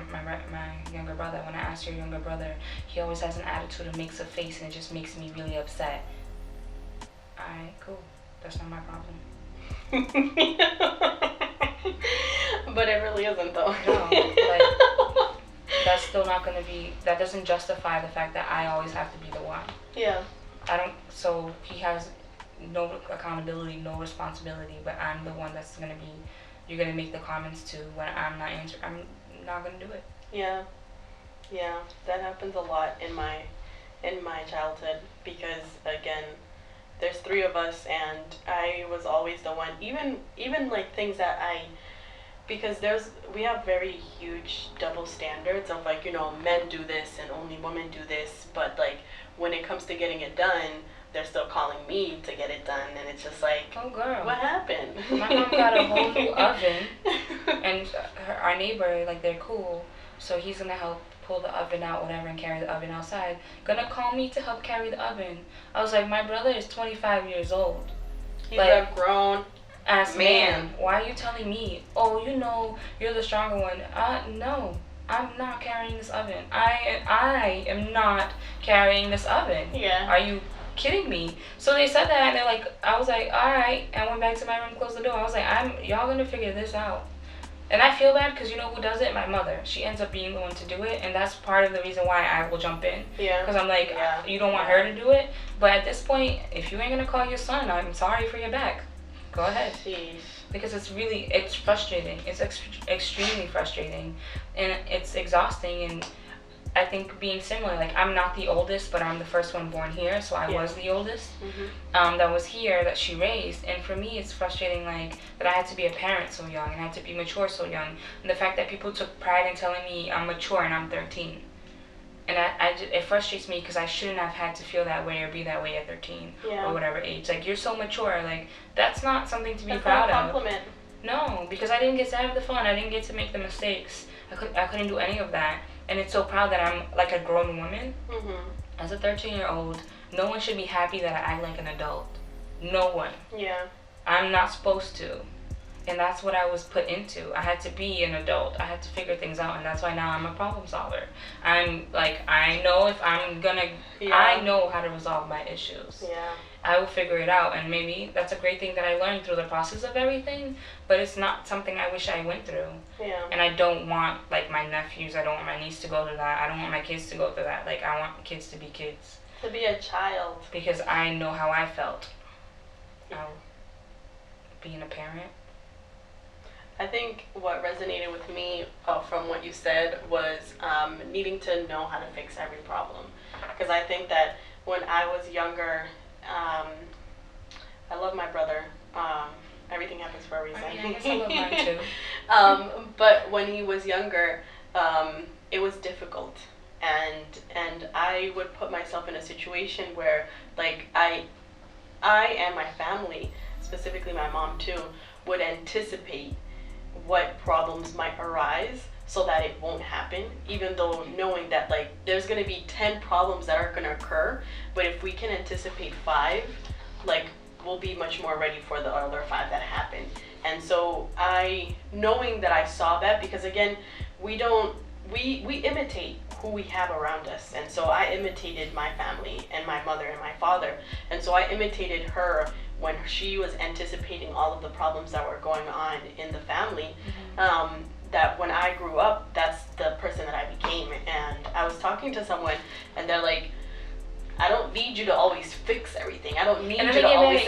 younger brother, when I ask your younger brother, he always has an attitude and makes a face, and it just makes me really upset. Alright, cool. That's not my problem. But it really isn't, though. No, like, that's still not gonna be, that doesn't justify the fact that I always have to be the one. Yeah. So he has no accountability, no responsibility, but I'm the one that's gonna be, you're gonna make the comments to when I'm not gonna do it. Yeah. Yeah, that happens a lot in my childhood, because again, there's 3 of us, and I was always the one, even like things that because we have very huge double standards of like, you know, men do this and only women do this, but like when it comes to getting it done, they're still calling me to get it done, and it's just like, oh girl, what happened? My mom got a whole new oven, and our neighbor, like, they're cool, so he's gonna help pull the oven out, whatever, and carry the oven outside. Gonna call me to help carry the oven. I was like, my brother is 25 years old. He's like, a grown ass man. Why are you telling me? Oh, you know, you're the stronger one. No, I'm not carrying this oven. I am not carrying this oven. Yeah. Are you kidding me? So they said that, and they're like, I was like, all right, and went back to my room, closed the door. I was like, y'all gonna figure this out. And I feel bad because you know who does it? My mother. She ends up being the one to do it, and that's part of the reason why I will jump in. Yeah. Because I'm like, you don't want her to do it, but at this point, if you ain't gonna call your son, I'm sorry for your back. Go ahead. Jeez. Because it's frustrating. It's extremely frustrating, and it's exhausting. And I think being similar, like, I'm not the oldest, but I'm the first one born here, so I was the oldest. That was here, that she raised. And for me, it's frustrating, like, that I had to be a parent so young, and I had to be mature so young, and the fact that people took pride in telling me I'm mature and I'm 13. And it frustrates me because I shouldn't have had to feel that way or be that way at 13 or whatever age. Like, you're so mature. Like, that's not something to be proud of. That's not a compliment. No, because I didn't get to have the fun. I didn't get to make the mistakes. I couldn't do any of that. And it's so proud that I'm like a grown woman. As a 13-year-old, no one should be happy that I act like an adult. No one. Yeah. I'm not supposed to. And that's what I was put into. I had to be an adult. I had to figure things out, and that's why now I'm a problem solver. I'm like, I know if I'm gonna, I know how to resolve my issues. Yeah. I will figure it out, and maybe that's a great thing that I learned through the process of everything, but it's not something I wish I went through. Yeah. And I don't want, like, my nephews, I don't want my niece to go through that. I don't want my kids to go through that. Like, I want kids to be kids. To be a child. Because I know how I felt. Being a parent. I think what resonated with me from what you said was needing to know how to fix every problem. Because I think that when I was younger, I love my brother. Everything happens for a reason. I guess I love mine too. But when he was younger, it was difficult. And I would put myself in a situation where, like, I and my family, specifically my mom too, would anticipate what problems might arise so that it won't happen, even though knowing that, like, there's going to be 10 problems that are going to occur, but if we can anticipate 5, like, we'll be much more ready for the other 5 that happen. And so knowing that I saw that, because again, we imitate who we have around us, and so I imitated my family and my mother and my father, and so I imitated her when she was anticipating all of the problems that were going on in the family. That when I grew up, that's the person that I became. And I was talking to someone, and they're like, I don't need you to always fix everything. I don't need you to always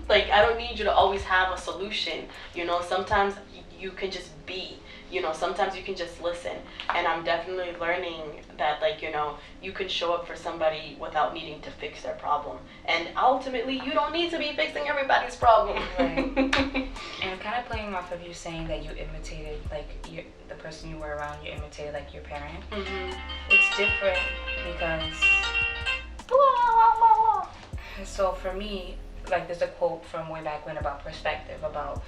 like, I don't need you to always have a solution. You know, sometimes you can just be. You know, sometimes you can just listen. And I'm definitely learning that, like, you know, you can show up for somebody without needing to fix their problem. And ultimately, you don't need to be fixing everybody's problem. Right. And kind of playing off of you saying that you imitated, like, the person you were around, you imitated, like, your parent. It's different because... So for me, like, there's a quote from way back when about perspective, about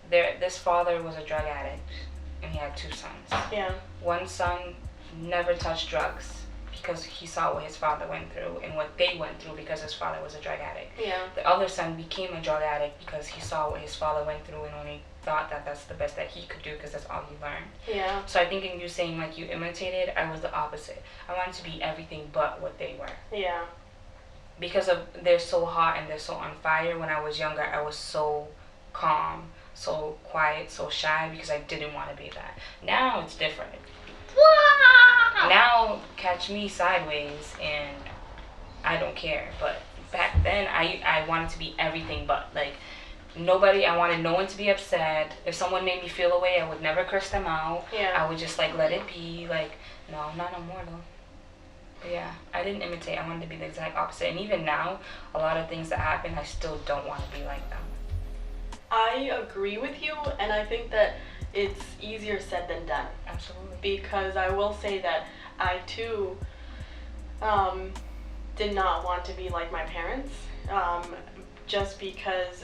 this father was a drug addict. And he had 2 sons. Yeah. One son never touched drugs because he saw what his father went through and what they went through because his father was a drug addict. Yeah. The other son became a drug addict because he saw what his father went through and only thought that that's the best that he could do because that's all he learned. Yeah. So I think in you saying, like, you imitated, I was the opposite. I wanted to be everything but what they were. Yeah. Because they're so hot and they're so on fire. When I was younger, I was so calm, so quiet, so shy, because I didn't want to be that. Now it's different. Now catch me sideways and I don't care. But back then I wanted to be everything but, like, nobody. I wanted no one to be upset. If someone made me feel a way, I would never curse them out. Yeah. I would just, like, let it be. Like, no, not no more though. But yeah, I didn't imitate. I wanted to be the exact opposite. And even now, a lot of things that happen, I still don't want to be like them. I agree with you, and I think that it's easier said than done. Absolutely. Because I will say that I too did not want to be like my parents, just because,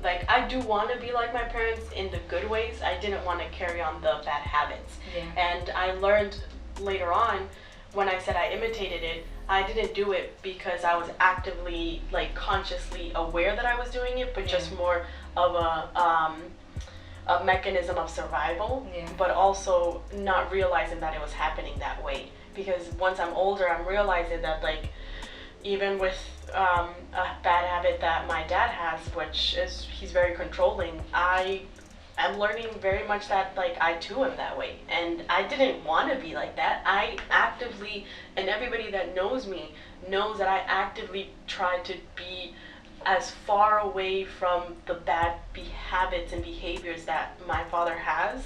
like, I do want to be like my parents in the good ways. I didn't want to carry on the bad habits. Yeah. And I learned later on, when I said I imitated it, I didn't do it because I was actively, like, consciously aware that I was doing it, but just more of a mechanism of survival, but also not realizing that it was happening that way. Because once I'm older, I'm realizing that, like, even with a bad habit that my dad has, which is he's very controlling, I'm learning very much that, like, I too am that way. And I didn't want to be like that. I actively, and everybody that knows me knows that I actively try to be as far away from the bad habits and behaviors that my father has,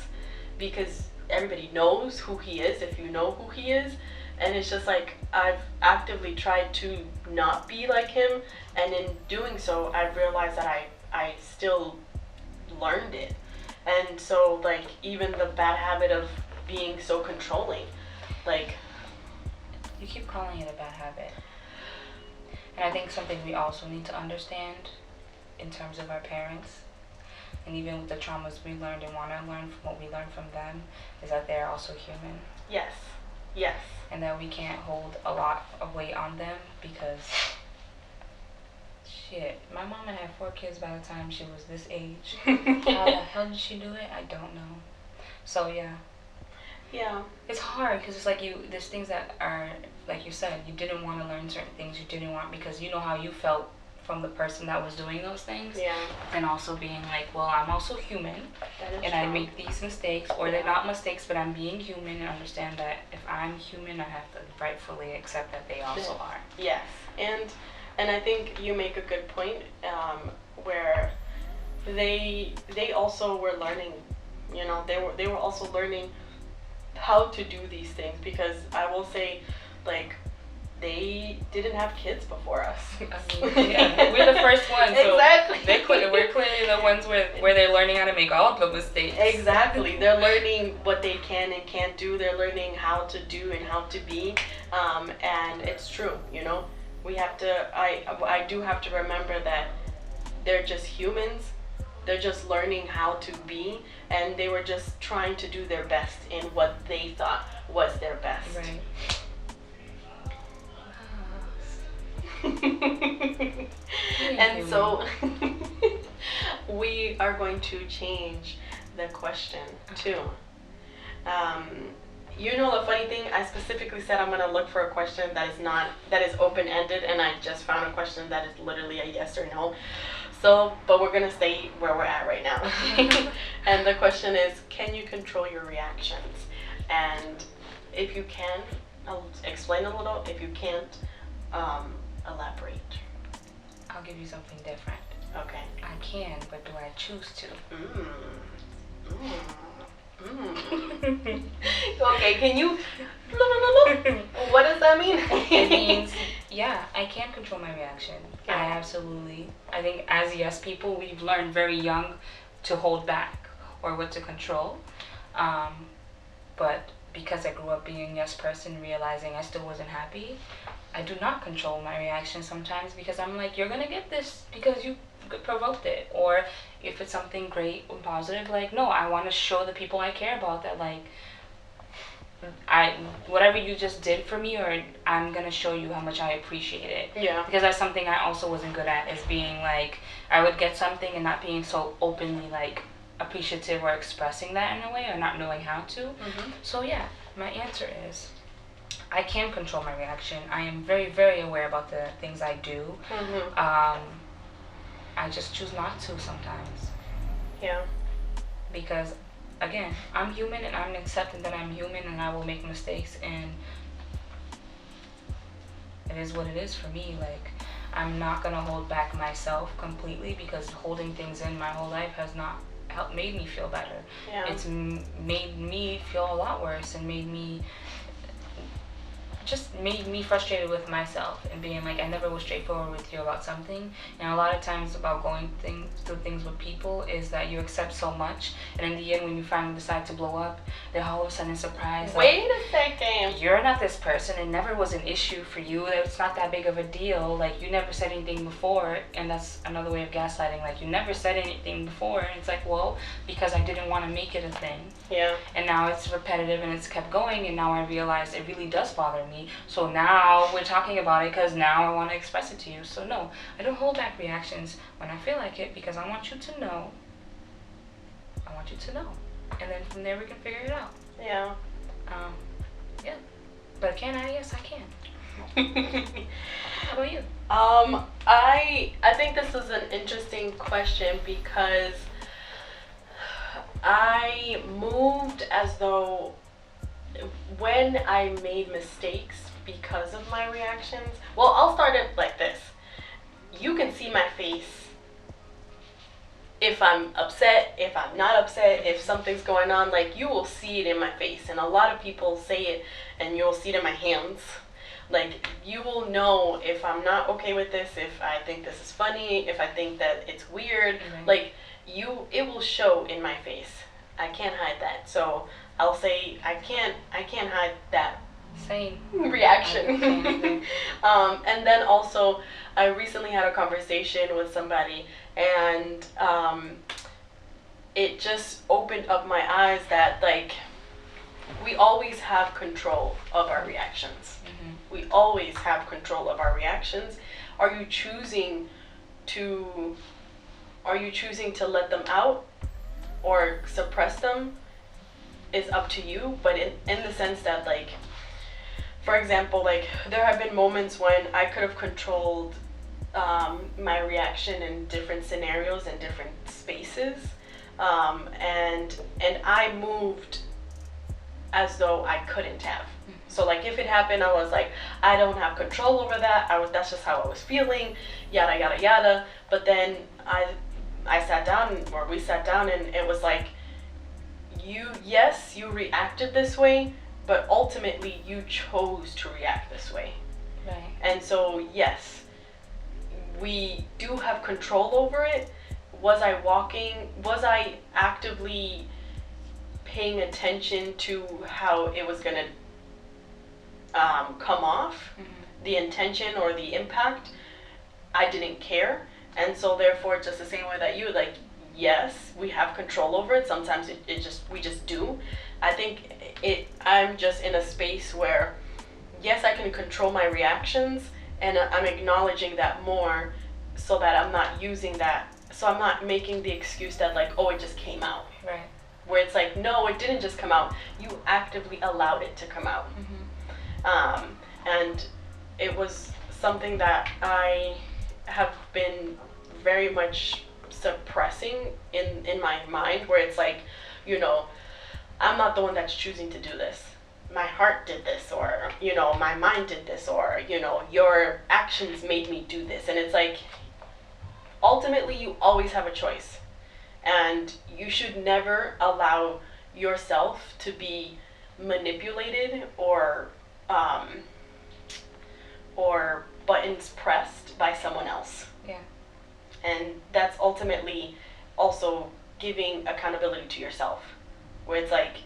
because everybody knows who he is if you know who he is. And it's just like, I've actively tried to not be like him, and in doing so, I've realized that I still learned it. And so, like, even the bad habit of being so controlling, like... You keep calling it a bad habit. And I think something we also need to understand in terms of our parents, and even with the traumas we learned and want to learn from what we learned from them, is that they're also human. Yes. Yes. And that we can't hold a lot of weight on them because... Shit, my mama had 4 kids by the time she was this age. How the hell did she do it? I don't know. So yeah. Yeah. It's hard because it's like there's things that are, like you said, you didn't want to learn certain things you didn't want because you know how you felt from the person that was doing those things. Yeah. And also being like, well, I'm also human and I make these mistakes, or they're not mistakes, but I'm being human and understand that if I'm human, I have to rightfully accept that they also are. Yes. And I think you make a good point, where they also were learning, you know, they were also learning how to do these things, because I will say, like, they didn't have kids before us. I mean, yeah, we're the first ones. So Exactly. we're clearly the ones where they're learning how to make all the mistakes. Exactly. They're learning what they can and can't do. They're learning how to do and how to be. And it's true, you know. We have to, I do have to remember that they're just humans. They're just learning how to be, and they were just trying to do their best in what they thought was their best. Right. And so we are going to change the question too. You know, the funny thing, I specifically said I'm going to look for a question that is open-ended, and I just found a question that is literally a yes or no. So, but we're going to stay where we're at right now. And the question is, can you control your reactions? And if you can, I'll explain a little. If you can't, elaborate. I'll give you something different. Okay. I can, but do I choose to? Okay, can you? What does that mean? It means, yeah, I can control my reaction. Yeah. I absolutely. I think as yes people, we've learned very young to hold back or what to control. But because I grew up being a yes person, realizing I still wasn't happy, I do not control my reaction sometimes, because I'm like, you're gonna get this because you provoked it. Or if it's something great and positive, like, no, I want to show the people I care about that, like, whatever you just did for me, or I'm gonna show you how much I appreciate it. Yeah. Because that's something I also wasn't good at, is being like, I would get something and not being so openly like appreciative or expressing that in a way, or not knowing how to. So yeah, my answer is I can control my reaction. I am very, very aware about the things I do. I just choose not to sometimes. Yeah. Because again, I'm human, and I'm accepting that I'm human and I will make mistakes, and it is what it is for me. Like, I'm not gonna hold back myself completely, because holding things in my whole life has not made me feel better. Yeah. It's made me feel a lot worse, and made me frustrated with myself, and being like, I never was straightforward with you about something. And a lot of times about going through things with people is that you accept so much, and in the end when you finally decide to blow up, they're all of a sudden surprised. Wait a second. You're not this person. It never was an issue for you. It's not that big of a deal. Like, you never said anything before. And that's another way of gaslighting. Like, you never said anything before. And it's like, well, because I didn't want to make it a thing. Yeah. And now it's repetitive and it's kept going. And now I realize it really does bother me. So now we're talking about it because now I want to express it to you. So no, I don't hold back reactions when I feel like it, because I want you to know. I want you to know. And then from there we can figure it out. Yeah. Yeah. But can I? Yes, I can. How about you? I think this is an interesting question, because I moved as though when I made mistakes because of my reactions. Well, I'll start it like this. You can see my face if I'm upset, if I'm not upset, if something's going on. Like, you will see it in my face, and a lot of people say it, and you'll see it in my hands. Like, you will know if I'm not okay with this, if I think this is funny, if I think that it's weird. Mm-hmm. Like, it will show in my face. I can't hide that. So I'll say I can't hide that Same reaction. And then also, I recently had a conversation with somebody, and it just opened up my eyes that, like, we always have control of our reactions. We always have control of our reactions. Are you choosing to, are you choosing to let them out or suppress them is up to you, but in the sense that, like, for example, like, there have been moments when I could have controlled my reaction in different scenarios and different spaces, and I moved as though I couldn't have. So, like, if it happened, I was like, I don't have control over that. That's just how I was feeling, yada yada yada. But then I sat down, or we sat down, and it was like, yes, you reacted this way, but ultimately you chose to react this way. Right. And so, yes, we do have control over it. Was I actively paying attention to how it was going to come off, the intention or the impact? I didn't care. And so therefore, just the same way that you, like, yes, we have control over it. Sometimes we just do. I think I'm just in a space where, yes, I can control my reactions, and I'm acknowledging that more, so that I'm not using that. So I'm not making the excuse that, like, oh, it just came out. Right. Where it's like, no, it didn't just come out. You actively allowed it to come out. And it was something that I have been very much suppressing in my mind, where it's like, you know, I'm not the one that's choosing to do this. My heart did this, or, you know, my mind did this, or, you know, your actions made me do this. And it's like, ultimately, you always have a choice. And you should never allow yourself to be manipulated or buttons pressed by someone else. Yeah. And that's ultimately also giving accountability to yourself, where it's like,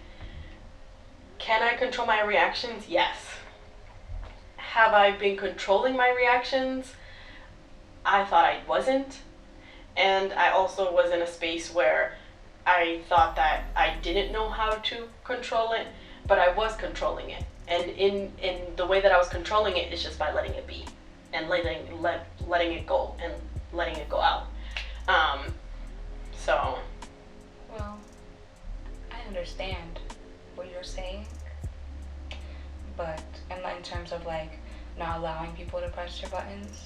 can I control my reactions? Yes. Have I been controlling my reactions? I thought I wasn't. And I also was in a space where I thought that I didn't know how to control it, but I was controlling it. And in the way that I was controlling it is just by letting it be, and letting it go, and letting it go out. So. Well, I understand what you're saying, but in terms of, like, not allowing people to press your buttons.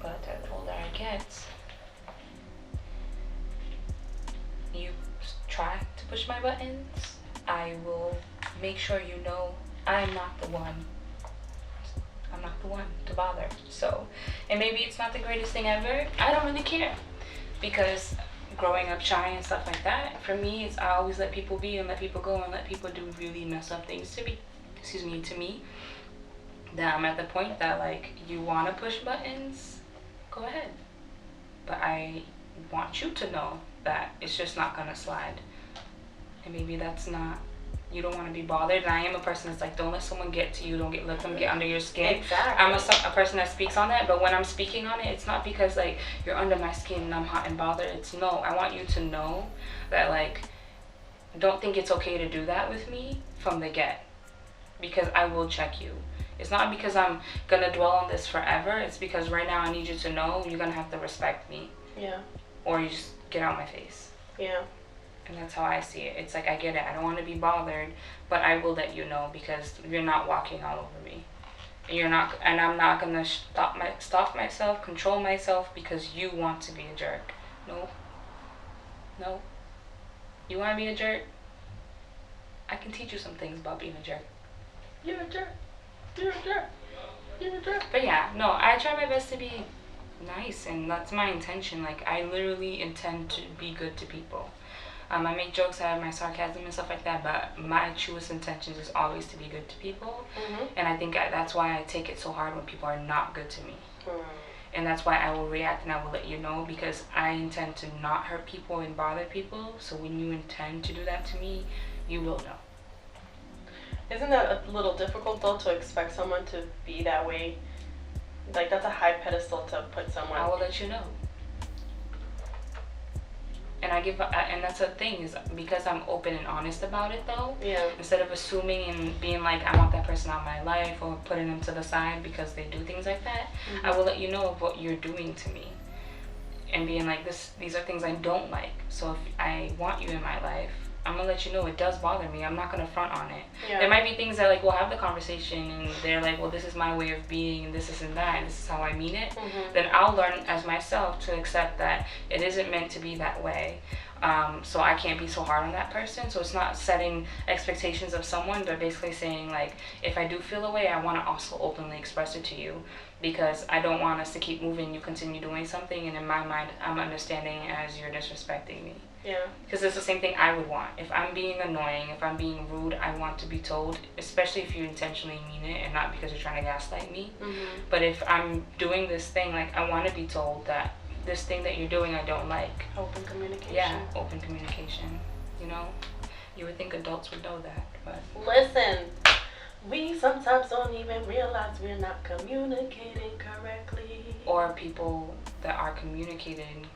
But the older I get, you try to push my buttons, I will make sure you know I'm not the one to bother. So, and maybe it's not the greatest thing ever. I don't really care, because growing up shy and stuff like that, for me, I always let people be and let people go and let people do really mess up things to me. That I'm at the point that, like, you want to push buttons, go ahead. But I want you to know that it's just not gonna slide. And maybe that's not, you don't want to be bothered. And I am a person that's like, don't let someone get to you, let them get under your skin. Exactly. I'm a person that speaks on that, but when I'm speaking on it, it's not because, like, you're under my skin and I'm hot and bothered. It's no, I want you to know that, like, don't think it's okay to do that with me from the get, because I will check you. It's not because I'm gonna dwell on this forever. It's because right now I need you to know you're gonna have to respect me. Yeah. Or you just get out my face. Yeah. And that's how I see it. It's like, I get it. I don't want to be bothered, but I will let you know, because you're not walking all over me. And I'm not gonna stop myself, control myself because you want to be a jerk. No. You want to be a jerk? I can teach you some things about being a jerk. You're a jerk. You're a jerk. You're a jerk. But yeah, no, I try my best to be nice, and that's my intention. Like, I literally intend to be good to people. I make jokes out of my sarcasm and stuff like that, but my truest intentions is always to be good to people. And I think that's why I take it so hard when people are not good to me. And that's why I will react and I will let you know, because I intend to not hurt people and bother people. So when you intend to do that to me, you will know. Isn't that a little difficult, though, to expect someone to be that way? Like, that's a high pedestal to put someone. I will let you know. And that's the thing, is because I'm open and honest about it, though. Yeah. Instead of assuming and being like, I want that person out of my life, or putting them to the side because they do things like that, I will let you know of what you're doing to me. and being like, these are things I don't like. So if I want you in my life, I'm gonna let you know it does bother me. I'm not gonna front on it. Yeah. There might be things that like we'll have the conversation and they're like, well, this is my way of being and this isn't that and this is how I mean it. Then I'll learn as myself to accept that it isn't meant to be that way. So I can't be so hard on that person. So it's not setting expectations of someone, but basically saying like, if I do feel a way, I want to also openly express it to you, because I don't want us to keep moving. You continue doing something, and in my mind, I'm understanding as you're disrespecting me. Yeah. Because it's the same thing I would want. If I'm being annoying, if I'm being rude, I want to be told, especially if you intentionally mean it and not because you're trying to gaslight me. But if I'm doing this thing, like, I want to be told that this thing that you're doing I don't like. Open communication. Yeah, open communication. You know? You would think adults would know that, but... Listen, we sometimes don't even realize we're not communicating correctly. Or people that are communicating,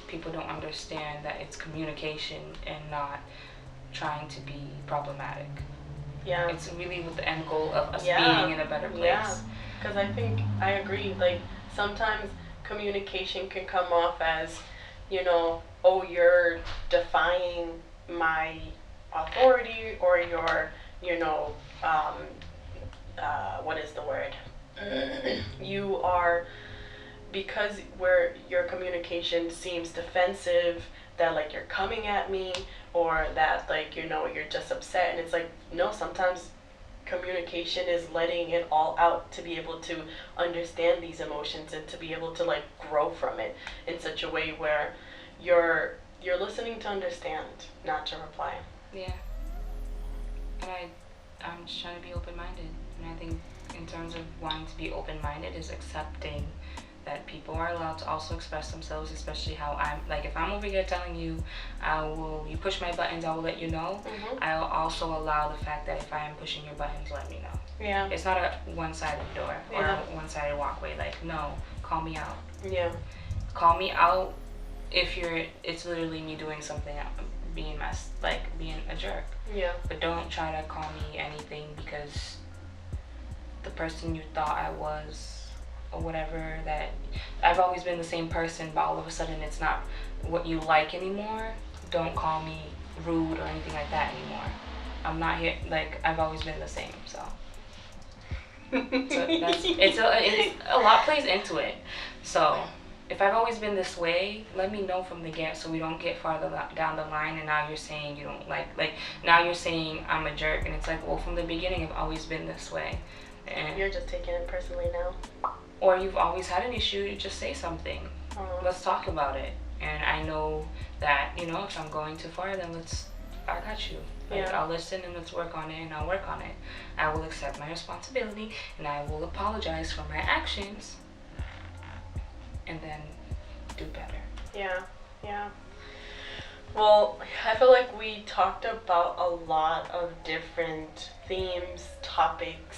people don't understand that it's communication and not trying to be problematic. Yeah. It's really with the end goal of us being in a better place. Yeah, because I think I agree. Like, sometimes communication can come off as, you know, oh, you're defying my authority, or you're, you know, what is the word? You are, because your communication seems defensive, that like you're coming at me, or that like, you know, you're just upset. And it's like, no, sometimes communication is letting it all out to be able to understand these emotions and to be able to like grow from it in such a way where you're listening to understand, not to reply. Yeah. And I'm just trying to be open-minded. And I think in terms of wanting to be open-minded is accepting that people are allowed to also express themselves, especially how I'm, like, if I'm over here telling you, you push my buttons, I will let you know. I'll also allow the fact that if I am pushing your buttons, let me know. Yeah. It's not a one-sided door or a one-sided walkway. Like, no, call me out. Yeah. Call me out if it's literally me doing something, being a jerk. Yeah. But don't try to call me anything because the person you thought I was, or whatever, that I've always been the same person, but all of a sudden it's not what you like anymore. Don't call me rude or anything like that anymore. I'm not here, like, I've always been the same, so it's a lot plays into it. So if I've always been this way, let me know from the get, so we don't get farther down the line and now you're saying you don't like now you're saying I'm a jerk, and it's like, well, from the beginning I've always been this way. And you're just taking it personally now. Or you've always had an issue, you just say something. Let's talk about it. And I know that, you know, if I'm going too far, then I got you. Like, I'll listen and let's work on it, and I'll work on it. I will accept my responsibility, and I will apologize for my actions, and then do better. Yeah, yeah. Well, I feel like we talked about a lot of different themes, topics.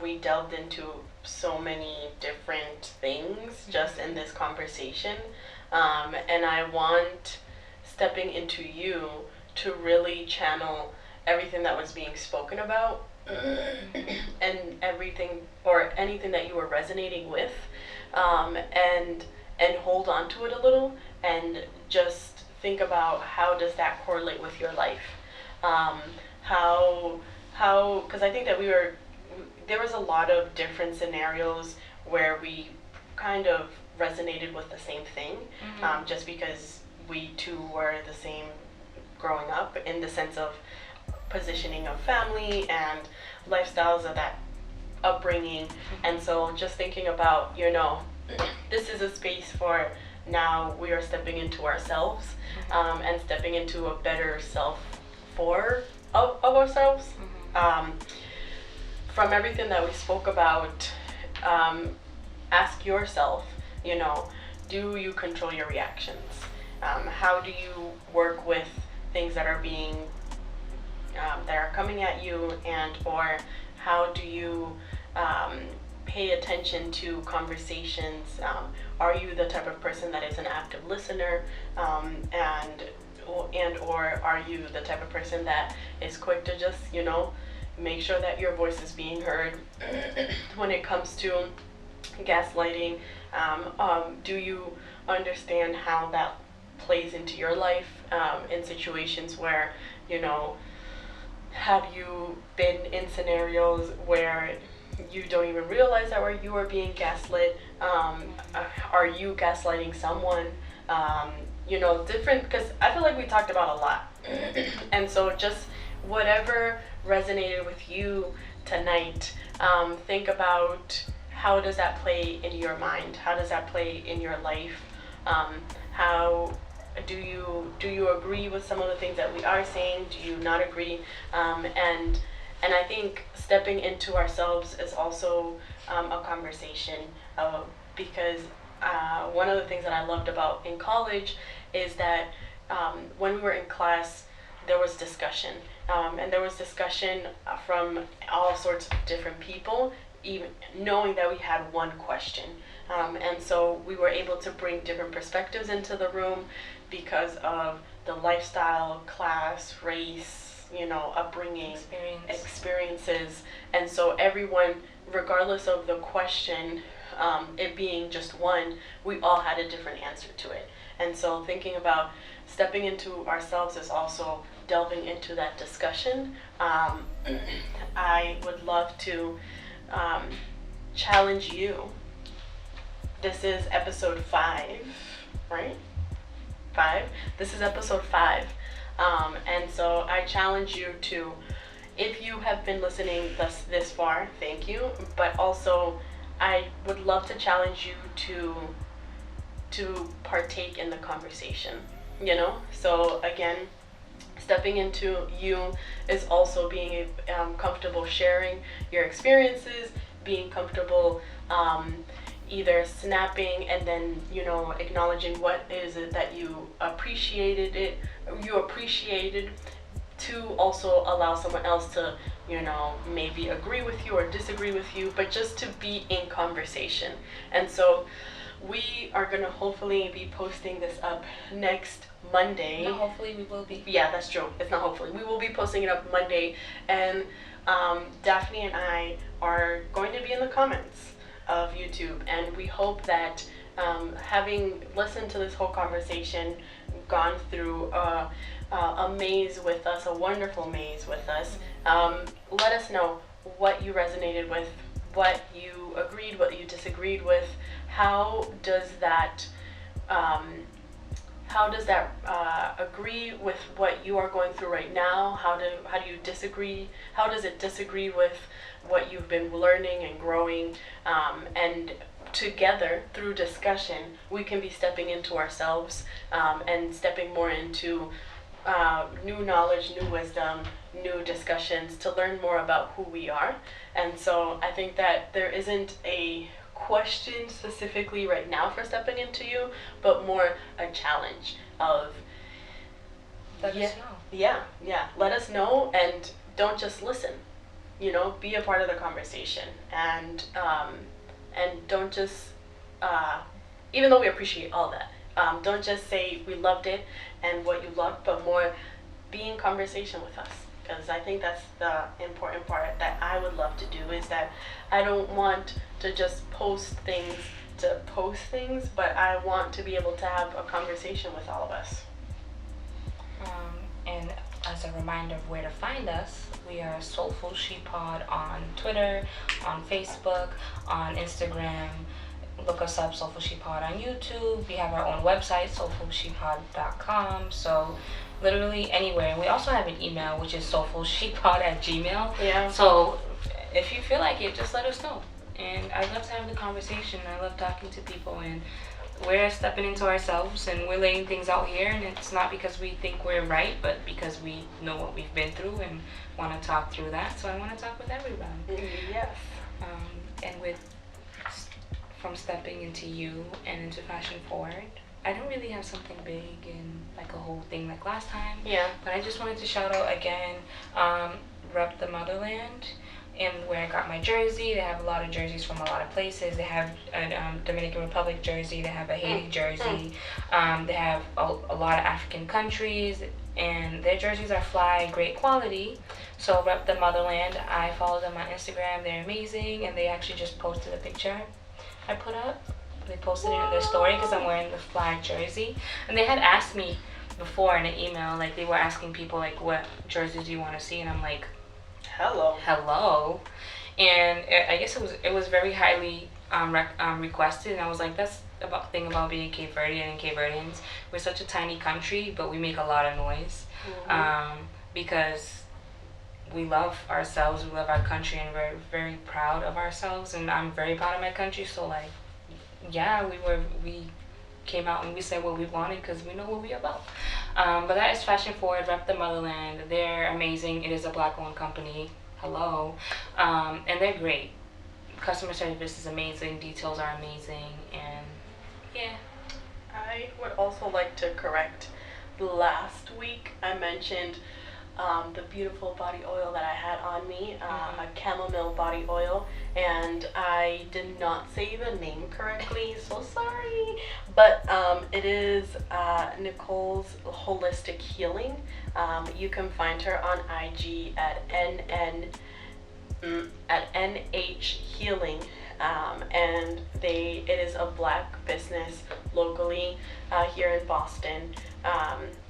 We delved into so many different things just in this conversation. And I want stepping into you to really channel everything that was being spoken about and everything or anything that you were resonating with, and hold on to it a little and just think about how does that correlate with your life. How because I think that there was a lot of different scenarios where we kind of resonated with the same thing, just because we too were the same growing up, in the sense of positioning of family and lifestyles of that upbringing. And so just thinking about, you know, this is a space for now we are stepping into ourselves, and stepping into a better self of ourselves. From everything that we spoke about, ask yourself, you know, do you control your reactions? How do you work with things that are being, that are coming at you, and or how do you pay attention to conversations? Are you the type of person that is an active listener, and or are you the type of person that is quick to just, you know, make sure that your voice is being heard? When it comes to gaslighting, do you understand how that plays into your life, in situations where, you know, have you been in scenarios where you don't even realize that where you are being gaslit? Are you gaslighting someone? You know, different, because I feel like we talked about a lot. And so just whatever resonated with you tonight, think about how does that play in your mind? How does that play in your life? How do you agree with some of the things that we are saying? Do you not agree? And I think stepping into ourselves is also a conversation, because one of the things that I loved about in college is that when we were in class, there was discussion, and there was discussion from all sorts of different people, even knowing that we had one question. And so we were able to bring different perspectives into the room because of the lifestyle, class, race, you know, upbringing, experiences. And so everyone, regardless of the question, it being just one, we all had a different answer to it. And so thinking about stepping into ourselves is also delving into that discussion. I would love to challenge you. This is episode 5, right? 5. This is episode 5. And so I challenge you to, if you have been listening this far, thank you. But also, I would love to challenge you to partake in the conversation, you know? So again, stepping into you is also being comfortable sharing your experiences, being comfortable either snapping and then, you know, acknowledging what is it that you appreciated, to also allow someone else to, you know, maybe agree with you or disagree with you, but just to be in conversation. And so we are going to hopefully be posting this up next Monday. No, hopefully we will be. Yeah, that's true. It's not hopefully. We will be posting it up Monday. And Daphne and I are going to be in the comments of YouTube. And we hope that having listened to this whole conversation, gone through a maze with us, a wonderful maze with us, let us know what you resonated with, what you agreed, what you disagreed with. How does that agree with what you are going through right now? How do you disagree? How does it disagree with what you've been learning and growing? And together, through discussion, we can be stepping into ourselves, and stepping more into new knowledge, new wisdom, new discussions to learn more about who we are. And so I think that there isn't a question specifically right now for stepping into you, but more a challenge of let us know. Yeah. Let us know, and don't just listen. You know, be a part of the conversation, and don't just even though we appreciate all that, don't just say we loved it and what you loved, but more be in conversation with us. Because I think that's the important part that I would love to do, is that I don't want to just post things, but I want to be able to have a conversation with all of us. And as a reminder of where to find us, we are Soulful She Pod on Twitter, on Facebook, on Instagram. Look us up, Soulful She Pod on YouTube. We have our own website, soulfulshepod.com. So literally anywhere. And we also have an email, which is soulfulshepod@gmail.com. Yeah. So if you feel like it, just let us know. And I love to have the conversation. I love talking to people, and we're stepping into ourselves and we're laying things out here, and it's not because we think we're right, but because we know what we've been through and want to talk through that. So I want to talk with everybody. Yes. And from stepping into you and into fashion forward, I don't really have something big and like a whole thing like last time. Yeah. But I just wanted to shout out again, Rep the Motherland, and where I got my jersey. They have a lot of jerseys from a lot of places. They have a Dominican Republic jersey. They have a Haiti jersey. They have a lot of African countries, and their jerseys are fly, great quality. So Rep the Motherland. I follow them on Instagram. They're amazing, and they actually just posted a picture I put up They posted it in their story because I'm wearing the flag jersey, and they had asked me before in an email, like they were asking people like, what jerseys do you want to see, and I'm like, hello, and I guess it was very highly requested, and I was like, that's about thing about being Cape Verdean and Cape Verdeans. We're such a tiny country, but we make a lot of noise, because we love ourselves, we love our country, and we're very proud of ourselves, and I'm very proud of my country. So like, yeah, we came out and we said what we wanted because we know what we're about. But that is Fashion Forward, Rep the Motherland. They're amazing. It is a black-owned company. Hello. And they're great. Customer service is amazing. Details are amazing. And yeah. I would also like to correct. Last week I mentioned the beautiful body oil that I had on me, a chamomile body oil, and I did not say the name correctly, so sorry. But it is Nicole's Holistic Healing. You can find her on IG at NH Healing, and it is a black business locally here in Boston,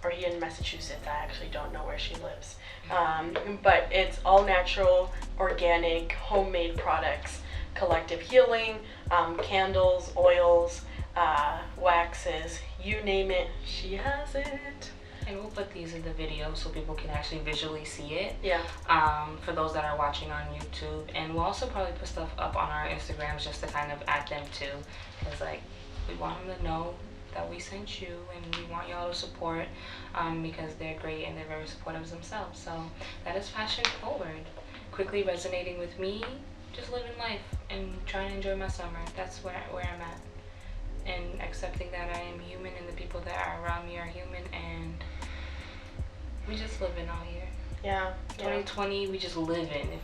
or here in Massachusetts. I actually don't know where she lives, but it's all natural, organic, homemade products, collective healing, candles, oils, waxes, you name it, she has it. And we'll put these in the video so people can actually visually see it. Yeah. For those that are watching on YouTube, and we'll also probably put stuff up on our Instagrams just to kind of add them too, because like we want them to know that we sent you, and we want y'all to support, because they're great and they're very supportive of themselves. So that is Fashion Forward. Quickly resonating with me, just living life and trying to enjoy my summer. That's where I'm at, and accepting that I am human and the people that are around me are human, and we just living out here. Yeah. 2020, we just living.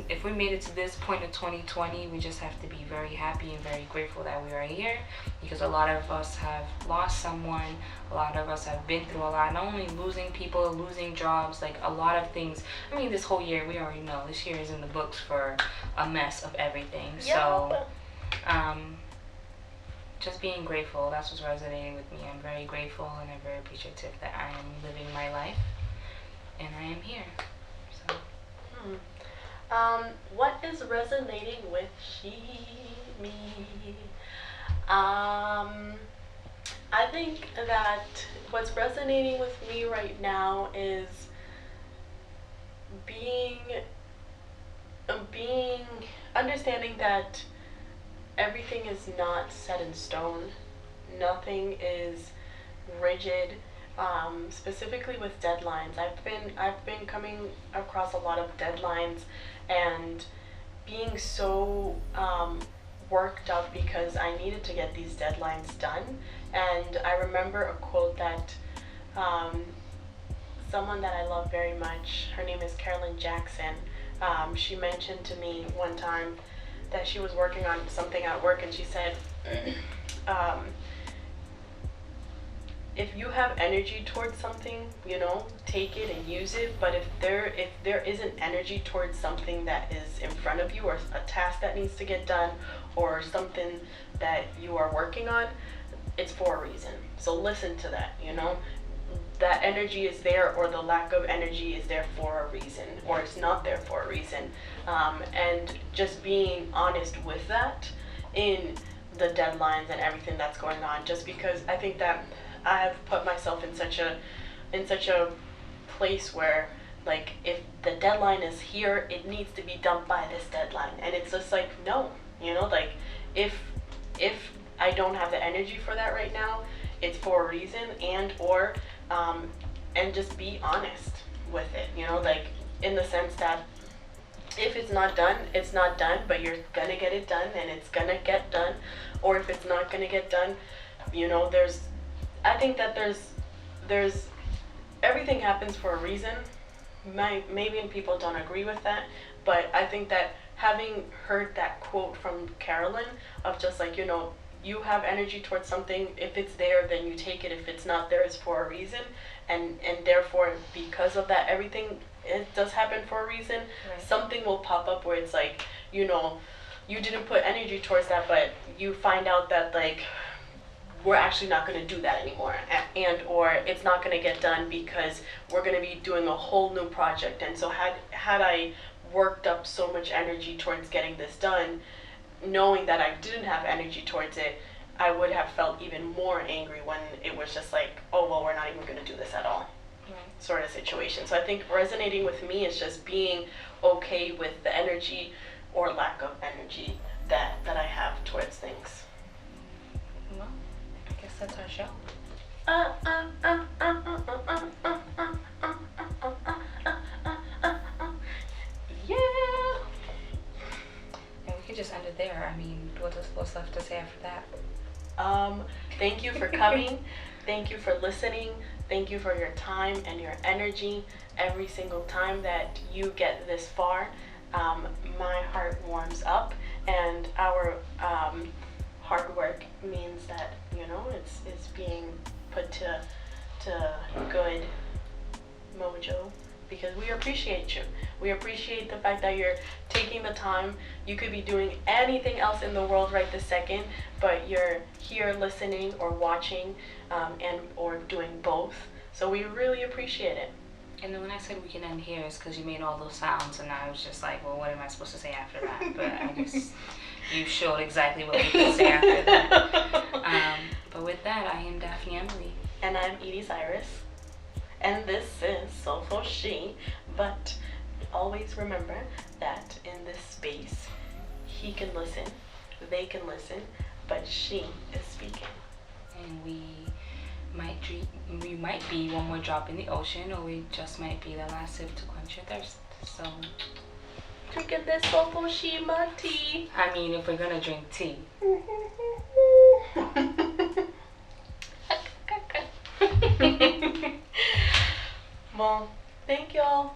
If we made it to this point of 2020, we just have to be very happy and very grateful that we are here, because a lot of us have lost someone. A lot of us have been through a lot, not only losing people, losing jobs, like a lot of things. I mean, this whole year, we already know this year is in the books for a mess of everything. Yeah. So just being grateful, that's what's resonating with me. I'm very grateful and I'm very appreciative that I am living my life and I am here. So what is resonating with me? I think that what's resonating with me right now is understanding that everything is not set in stone. Nothing is rigid. Specifically with deadlines, I've been coming across a lot of deadlines and being so worked up because I needed to get these deadlines done. And I remember a quote that someone that I love very much, her name is Carolyn Jackson, she mentioned to me one time that she was working on something at work, and she said, if you have energy towards something, take it and use it. But if there isn't energy towards something that is in front of you, or a task that needs to get done, or something that you are working on, it's for a reason. So listen to that, that energy is there, or the lack of energy is there for a reason, or it's not there for a reason. And just being honest with that in the deadlines and everything that's going on, just because I think that I've put myself in such a place where, like, if the deadline is here, it needs to be done by this deadline, and it's just like, no, like, if I don't have the energy for that right now, it's for a reason, and just be honest with it, like, in the sense that if it's not done, it's not done, but you're gonna get it done, and it's gonna get done. Or if it's not gonna get done, I think that there's everything happens for a reason. Maybe people don't agree with that, but I think that having heard that quote from Carolyn of just like, you have energy towards something, if it's there, then you take it. If it's not there, it's for a reason, and therefore, because of that, everything, it does happen for a reason. Right. Something will pop up where it's like, you didn't put energy towards that, but you find out that like we're actually not going to do that anymore, and or it's not going to get done because we're going to be doing a whole new project. And so had I worked up so much energy towards getting this done, knowing that I didn't have energy towards it, I would have felt even more angry when it was just like, oh well, we're not even going to do this at all. Right. Sort of situation. So I think resonating with me is just being okay with the energy or lack of energy that I have towards things. Well, I guess that's our show. Yeah. And we could just end it there. I mean, what's left to say after that? Thank you for coming. Thank you for listening. Thank you for your time and your energy every single time that you get this far. My heart warms up, and our hard work means that, you know, it's being put to good mojo, because we appreciate you. We appreciate the fact that you're taking the time. You could be doing anything else in the world right this second, but you're here listening or watching, and or doing both. So we really appreciate it. And then when I said we can end here, it's because you made all those sounds, and I was just like, well, what am I supposed to say after that? But I guess you showed exactly what we could say after that. But with that, I am Daphne Emily. And I'm Eerees Iris. And this is Soulful She. But always remember that in this space, he can listen, they can listen, but she is speaking. And we might be one more drop in the ocean, or we just might be the last sip to quench your thirst. So Drinking this Soulful She mud tea. I mean, if we're gonna drink tea. Well, thank y'all.